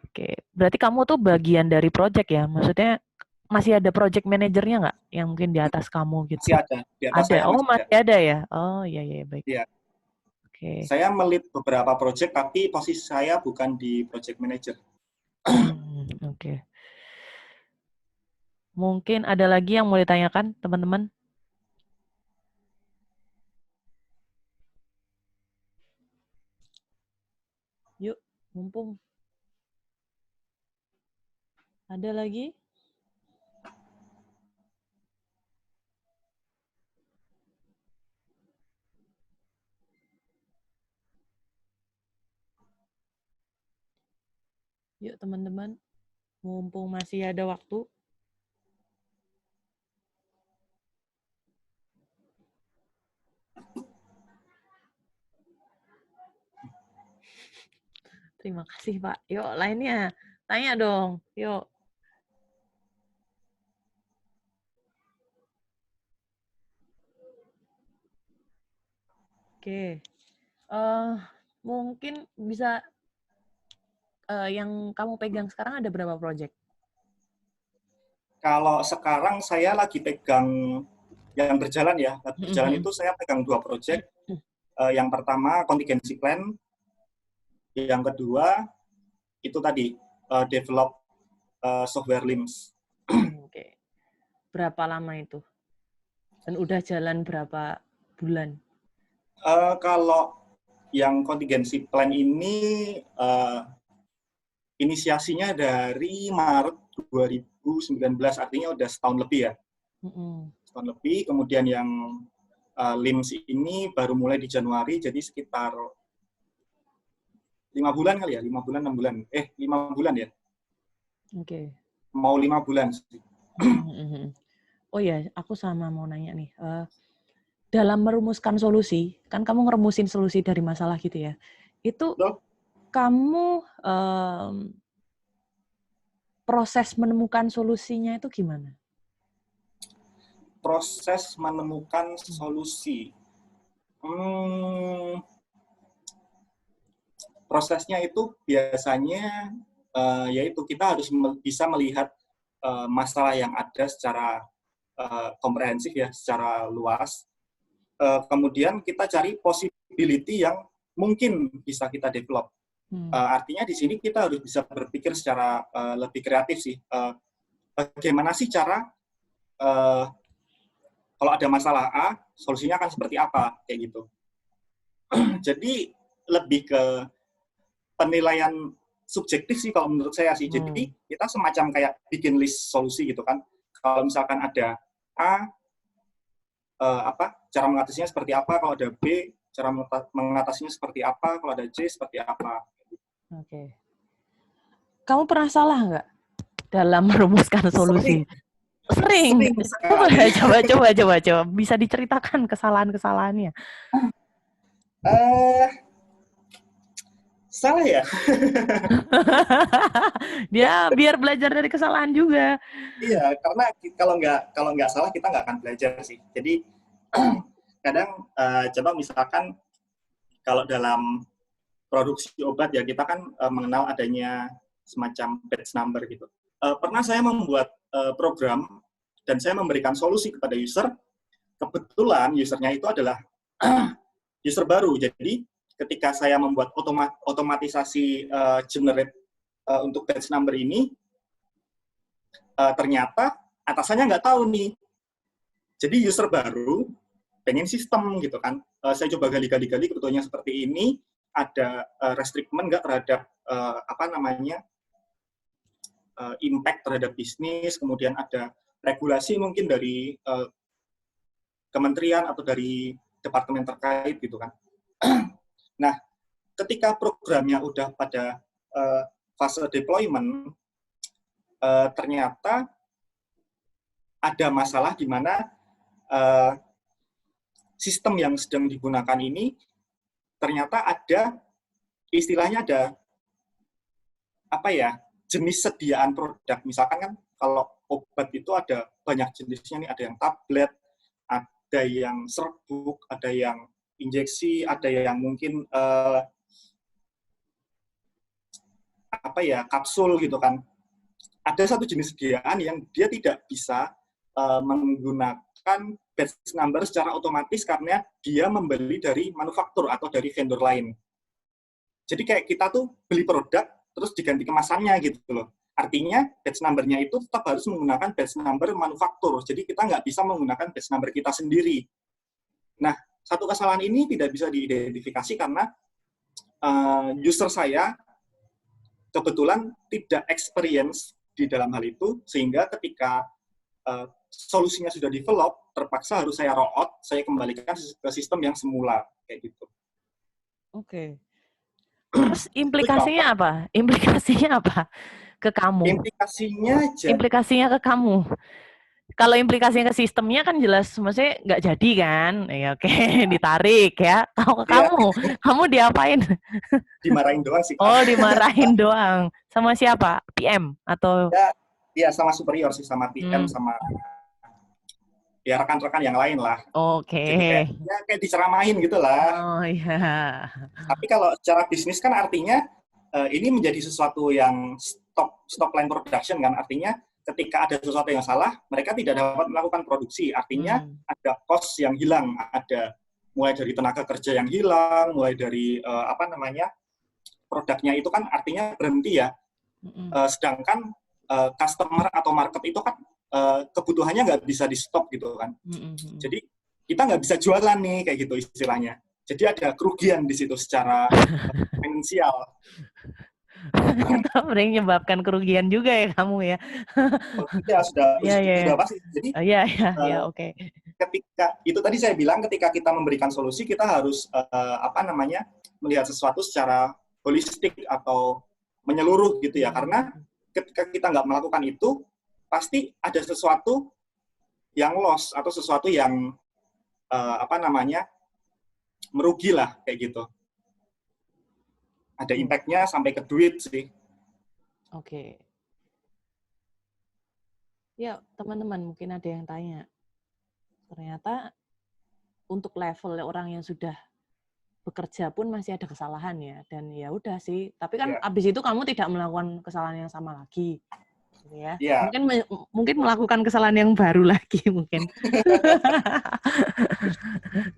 Speaker 2: Oke, berarti kamu tuh bagian dari project ya? Maksudnya masih ada project manajernya nggak yang mungkin di atas kamu gitu?
Speaker 1: Masih ada. Di atas
Speaker 2: ada.
Speaker 1: Saya
Speaker 2: masih ada ya? Oh, iya, baik.
Speaker 1: Iya.
Speaker 2: Oke.
Speaker 1: Saya melit beberapa project, tapi posisi saya bukan di project manager.
Speaker 2: Oke. Mungkin ada lagi yang mau ditanyakan, teman-teman? Yuk, mumpung. Ada lagi? Yuk, teman-teman. Mumpung masih ada waktu. Terima kasih, Pak. Yuk, lainnya. Tanya dong. Yuk. Oke. Mungkin bisa yang kamu pegang sekarang ada berapa project?
Speaker 1: Kalau sekarang saya lagi pegang yang berjalan ya. Berjalan itu saya pegang 2 project. Yang pertama contingency plan. Yang kedua itu tadi develop software LIMS.
Speaker 2: Oke. Berapa lama itu? Dan udah jalan berapa bulan?
Speaker 1: Kalau yang contingency plan ini inisiasinya dari Maret 2019, artinya udah setahun lebih ya. Setahun lebih, kemudian yang LIMS ini baru mulai di Januari, jadi sekitar 5 bulan kali ya, 5 bulan, 6 bulan. 5 bulan ya.
Speaker 2: Oke.
Speaker 1: Mau 5 bulan sih.
Speaker 2: Oh ya, aku sama mau nanya nih. Dalam merumuskan solusi, kan kamu ngerumusin solusi dari masalah gitu ya. Itu kamu proses menemukan solusinya itu gimana?
Speaker 1: Proses menemukan solusi. Prosesnya itu biasanya yaitu kita harus bisa melihat masalah yang ada secara komprehensif ya, secara luas. Kemudian kita cari possibility yang mungkin bisa kita develop. Artinya di sini kita harus bisa berpikir secara lebih kreatif sih. Bagaimana sih cara kalau ada masalah A, solusinya akan seperti apa, kayak gitu. Jadi lebih ke penilaian subjektif sih kalau menurut saya sih. Jadi kita semacam kayak bikin list solusi gitu kan. Kalau misalkan ada A, cara mengatasinya seperti apa, kalau ada B, cara mengatasinya seperti apa, kalau ada C, seperti apa.
Speaker 2: Oke. Kamu pernah salah nggak dalam merumuskan solusi? Sering. Coba. Bisa diceritakan kesalahan-kesalahannya?
Speaker 1: Salah ya?
Speaker 2: Dia biar belajar dari kesalahan juga.
Speaker 1: Iya, karena kalau nggak salah kita nggak akan belajar sih. Jadi kadang coba misalkan kalau dalam produksi obat ya kita kan mengenal adanya semacam batch number gitu. Pernah saya membuat program dan saya memberikan solusi kepada user. Kebetulan usernya itu adalah user baru. Jadi ketika saya membuat otomatisasi generate untuk batch number ini, ternyata atasannya nggak tahu nih. Jadi user baru pengen sistem gitu kan. Saya coba gali-gali kebetulannya seperti ini, ada restriction nggak terhadap impact terhadap bisnis, kemudian ada regulasi mungkin dari kementerian atau dari departemen terkait gitu kan. Nah, ketika programnya udah pada fase deployment, ternyata ada masalah di mana sistem yang sedang digunakan ini ternyata ada istilahnya ada jenis sediaan produk. Misalkan kan kalau obat itu ada banyak jenisnya nih, ada yang tablet, ada yang serbuk, ada yang injeksi, ada yang mungkin kapsul gitu kan. Ada satu jenis sediaan yang dia tidak bisa menggunakan batch number secara otomatis karena dia membeli dari manufaktur atau dari vendor lain. Jadi kayak kita tuh beli produk terus diganti kemasannya gitu loh. Artinya batch number-nya itu tetap harus menggunakan batch number manufaktur. Jadi kita nggak bisa menggunakan batch number kita sendiri. Nah, satu kesalahan ini tidak bisa diidentifikasi karena user saya kebetulan tidak experience di dalam hal itu, sehingga ketika solusinya sudah develop, terpaksa harus saya roll out, saya kembalikan ke sistem yang semula, kayak gitu.
Speaker 2: Oke. Terus implikasinya apa? Implikasinya apa ke kamu? Implikasinya ke kamu. Kalau implikasinya ke sistemnya kan jelas, maksudnya nggak jadi kan? Ya oke, ditarik ya. Kalau ke kamu diapain?
Speaker 1: Dimarahin doang sih.
Speaker 2: Oh, dimarahin doang. Sama siapa? PM atau?
Speaker 1: Ya sama superior sih, sama PM, sama ya rekan-rekan yang lain lah.
Speaker 2: Oke.
Speaker 1: Jadi kayak diceramahin gitu lah.
Speaker 2: Oh iya.
Speaker 1: Tapi kalau secara bisnis kan artinya ini menjadi sesuatu yang stop line production kan, artinya ketika ada sesuatu yang salah, mereka tidak dapat melakukan produksi. Artinya ada cost yang hilang, ada mulai dari tenaga kerja yang hilang, mulai dari produknya itu kan artinya berhenti ya. Sedangkan customer atau market itu kan kebutuhannya nggak bisa di stop gitu kan. Jadi kita nggak bisa jualan nih kayak gitu istilahnya. Jadi ada kerugian di situ secara finansial.
Speaker 2: Sering menyebabkan kerugian juga ya kamu ya.
Speaker 1: Ya sudah pasti. Jadi
Speaker 2: oke.
Speaker 1: Ketika itu tadi saya bilang ketika kita memberikan solusi kita harus melihat sesuatu secara holistik atau menyeluruh gitu ya, karena ketika kita nggak melakukan itu pasti ada sesuatu yang loss atau sesuatu yang merugi lah kayak gitu. Ada impact-nya sampai ke duit sih.
Speaker 2: Oke. Ya, teman-teman mungkin ada yang tanya. Ternyata untuk level orang yang sudah bekerja pun masih ada kesalahan ya. Dan ya udah sih. Tapi kan abis itu kamu tidak melakukan kesalahan yang sama lagi. Gitu ya.
Speaker 1: Iya.
Speaker 2: Mungkin melakukan kesalahan yang baru lagi mungkin.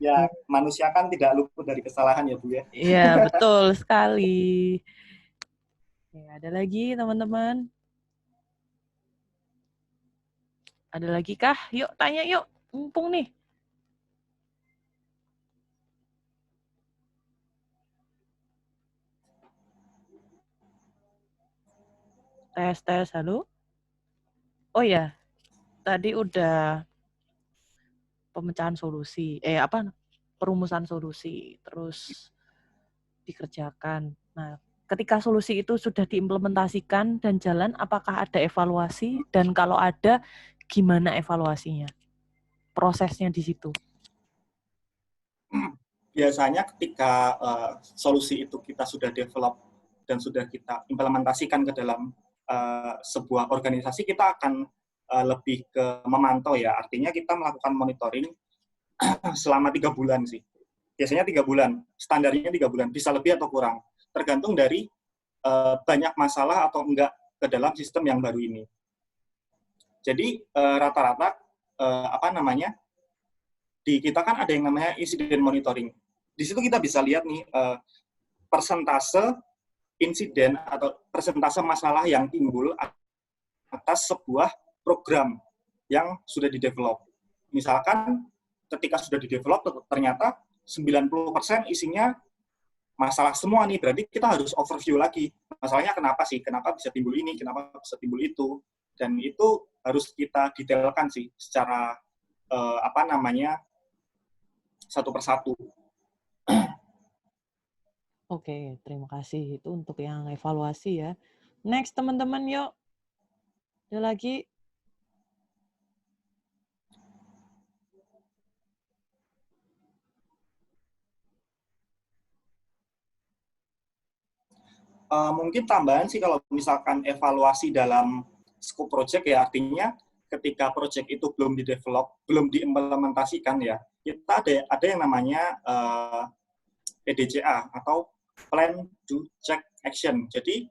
Speaker 1: Ya, manusia kan tidak luput dari kesalahan ya, Bu ya.
Speaker 2: Iya, betul sekali. Ya, ada lagi teman-teman? Ada lagi kah? Yuk, tanya yuk. Mumpung nih. Tes, halo? Oh ya, tadi udah pemecahan solusi. Perumusan solusi. Terus dikerjakan. Nah, ketika solusi itu sudah diimplementasikan dan jalan, apakah ada evaluasi? Dan kalau ada, gimana evaluasinya? Prosesnya di situ.
Speaker 1: Biasanya ketika solusi itu kita sudah develop dan sudah kita implementasikan ke dalam sebuah organisasi, kita akan lebih ke memantau ya. Artinya kita melakukan monitoring selama 3 bulan sih. Biasanya 3 bulan, standarnya 3 bulan, bisa lebih atau kurang. Tergantung dari banyak masalah atau enggak ke dalam sistem yang baru ini. Jadi rata-rata di kita kan ada yang namanya insiden monitoring. Di situ kita bisa lihat nih persentase insiden atau persentase masalah yang timbul atas sebuah program yang sudah di-develop. Misalkan ketika sudah di-develop ternyata 90% isinya masalah semua nih, berarti kita harus overview lagi. Masalahnya kenapa sih? Kenapa bisa timbul ini? Kenapa bisa timbul itu? Dan itu harus kita detailkan sih secara satu persatu.
Speaker 2: Oke, terima kasih. Itu untuk yang evaluasi ya. Next, teman-teman, yuk. Ada lagi?
Speaker 1: Mungkin tambahan sih kalau misalkan evaluasi dalam scope project ya, artinya ketika project itu belum di-develop, belum diimplementasikan ya, kita ada yang namanya PDCA atau Plan, Do, Check, Action. Jadi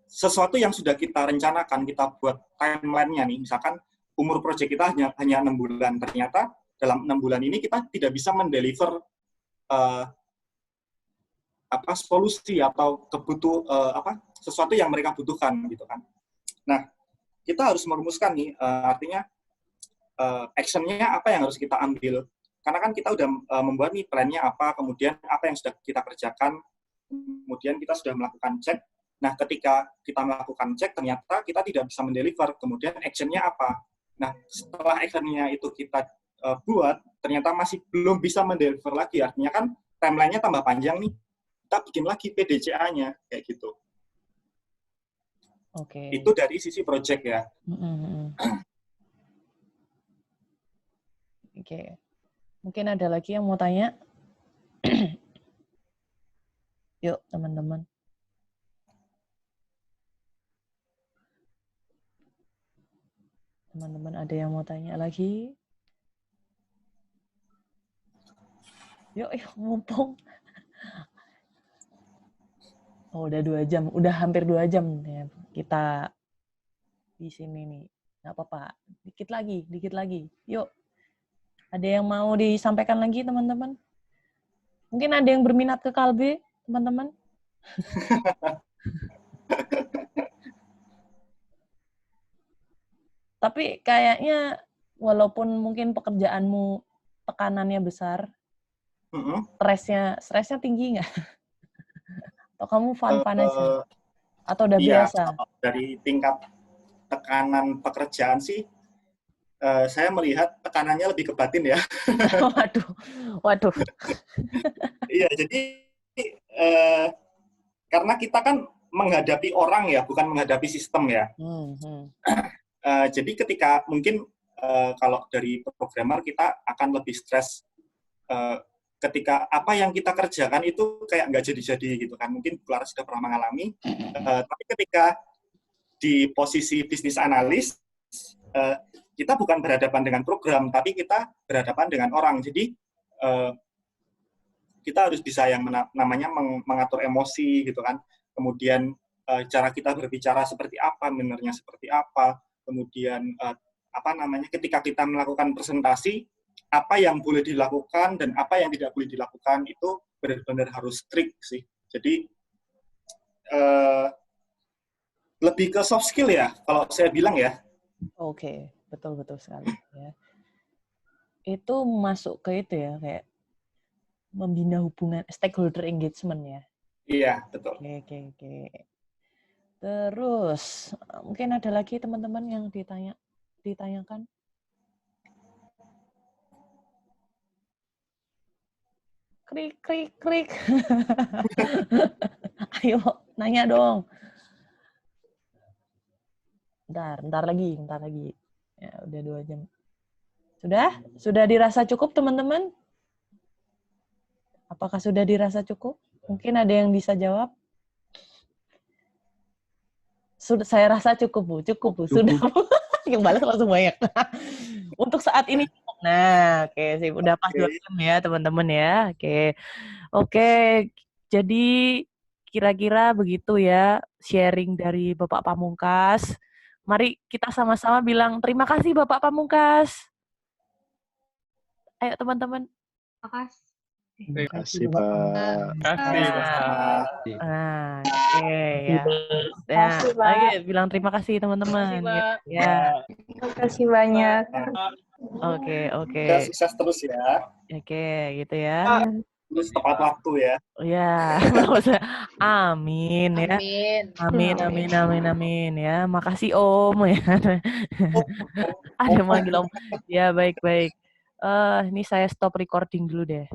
Speaker 1: sesuatu yang sudah kita rencanakan, kita buat timeline-nya nih, misalkan umur project kita hanya 6 bulan, ternyata dalam 6 bulan ini kita tidak bisa mendeliver solusi atau sesuatu yang mereka butuhkan gitu kan. Nah, kita harus merumuskan nih artinya action-nya apa yang harus kita ambil. Karena kan kita udah membuat nih plan-nya apa, kemudian apa yang sudah kita kerjakan, kemudian kita sudah melakukan cek. Nah, ketika kita melakukan cek ternyata kita tidak bisa mendeliver, kemudian action-nya apa. Nah, setelah action-nya itu kita buat, ternyata masih belum bisa mendeliver lagi, artinya kan timeline-nya tambah panjang nih. Kita bikin lagi PDCA-nya, kayak gitu.
Speaker 2: Oke.
Speaker 1: Itu dari sisi project ya.
Speaker 2: Oke. Mungkin ada lagi yang mau tanya? Yuk, teman-teman. Teman-teman ada yang mau tanya lagi? Yuk, mumpung. Oh, udah 2 jam. Udah hampir 2 jam ya kita di sini nih. Nggak apa-apa. Dikit lagi. Yuk. Ada yang mau disampaikan lagi, teman-teman? Mungkin ada yang berminat ke Kalbe, teman-teman? Tapi kayaknya walaupun mungkin pekerjaanmu tekanannya besar, stresnya tinggi nggak? Atau kamu fun-fun aja? Atau udah biasa?
Speaker 1: Dari tingkat tekanan pekerjaan sih, saya melihat tekanannya lebih ke batin ya.
Speaker 2: Waduh.
Speaker 1: Iya, jadi karena kita kan menghadapi orang ya, bukan menghadapi sistem ya. Jadi ketika mungkin kalau dari programmer kita akan lebih stres ketika apa yang kita kerjakan itu kayak nggak jadi-jadi gitu kan. Mungkin Clara sudah pernah mengalami. Tapi ketika di posisi bisnis analis, kita bukan berhadapan dengan program, tapi kita berhadapan dengan orang. Jadi kita harus bisa yang namanya mengatur emosi gitu kan. Kemudian cara kita berbicara seperti apa, benernya seperti apa. Kemudian ketika kita melakukan presentasi, apa yang boleh dilakukan dan apa yang tidak boleh dilakukan itu benar-benar harus strict sih. Jadi lebih ke soft skill ya, kalau saya bilang ya.
Speaker 2: Oke, betul sekali ya. Itu masuk ke itu ya, kayak membina hubungan stakeholder engagement ya.
Speaker 1: Iya, betul.
Speaker 2: Oke. Terus mungkin ada lagi teman-teman yang ditanyakan. Krik. Ayo, nanya dong. Bentar lagi. Ya, udah 2 jam. Sudah dirasa cukup, teman-teman? Apakah sudah dirasa cukup? Mungkin ada yang bisa jawab? Saya rasa cukup, Bu. Sudah. Yang balas langsung banyak. Untuk saat ini cukup. Nah, oke, sip. Udah pas 2 jam ya, teman-teman ya. Oke. Jadi kira-kira begitu ya sharing dari Bapak Pamungkas. Mari kita sama-sama bilang terima kasih Bapak Pamungkas. Ayo teman-teman.
Speaker 5: Makasih.
Speaker 3: Terima kasih, Pak.
Speaker 2: Nah, oke ya. Ayo bilang terima kasih teman-teman. Ya.
Speaker 5: Terima kasih banyak.
Speaker 2: Oke.
Speaker 1: Ya, sukses terus ya.
Speaker 2: Oke, gitu ya.
Speaker 1: Terus tepat waktu ya.
Speaker 2: Ya, amin ya. Amin ya. Makasih Om ya. Ada manggil Om. Ya, baik. Ini saya stop recording dulu deh.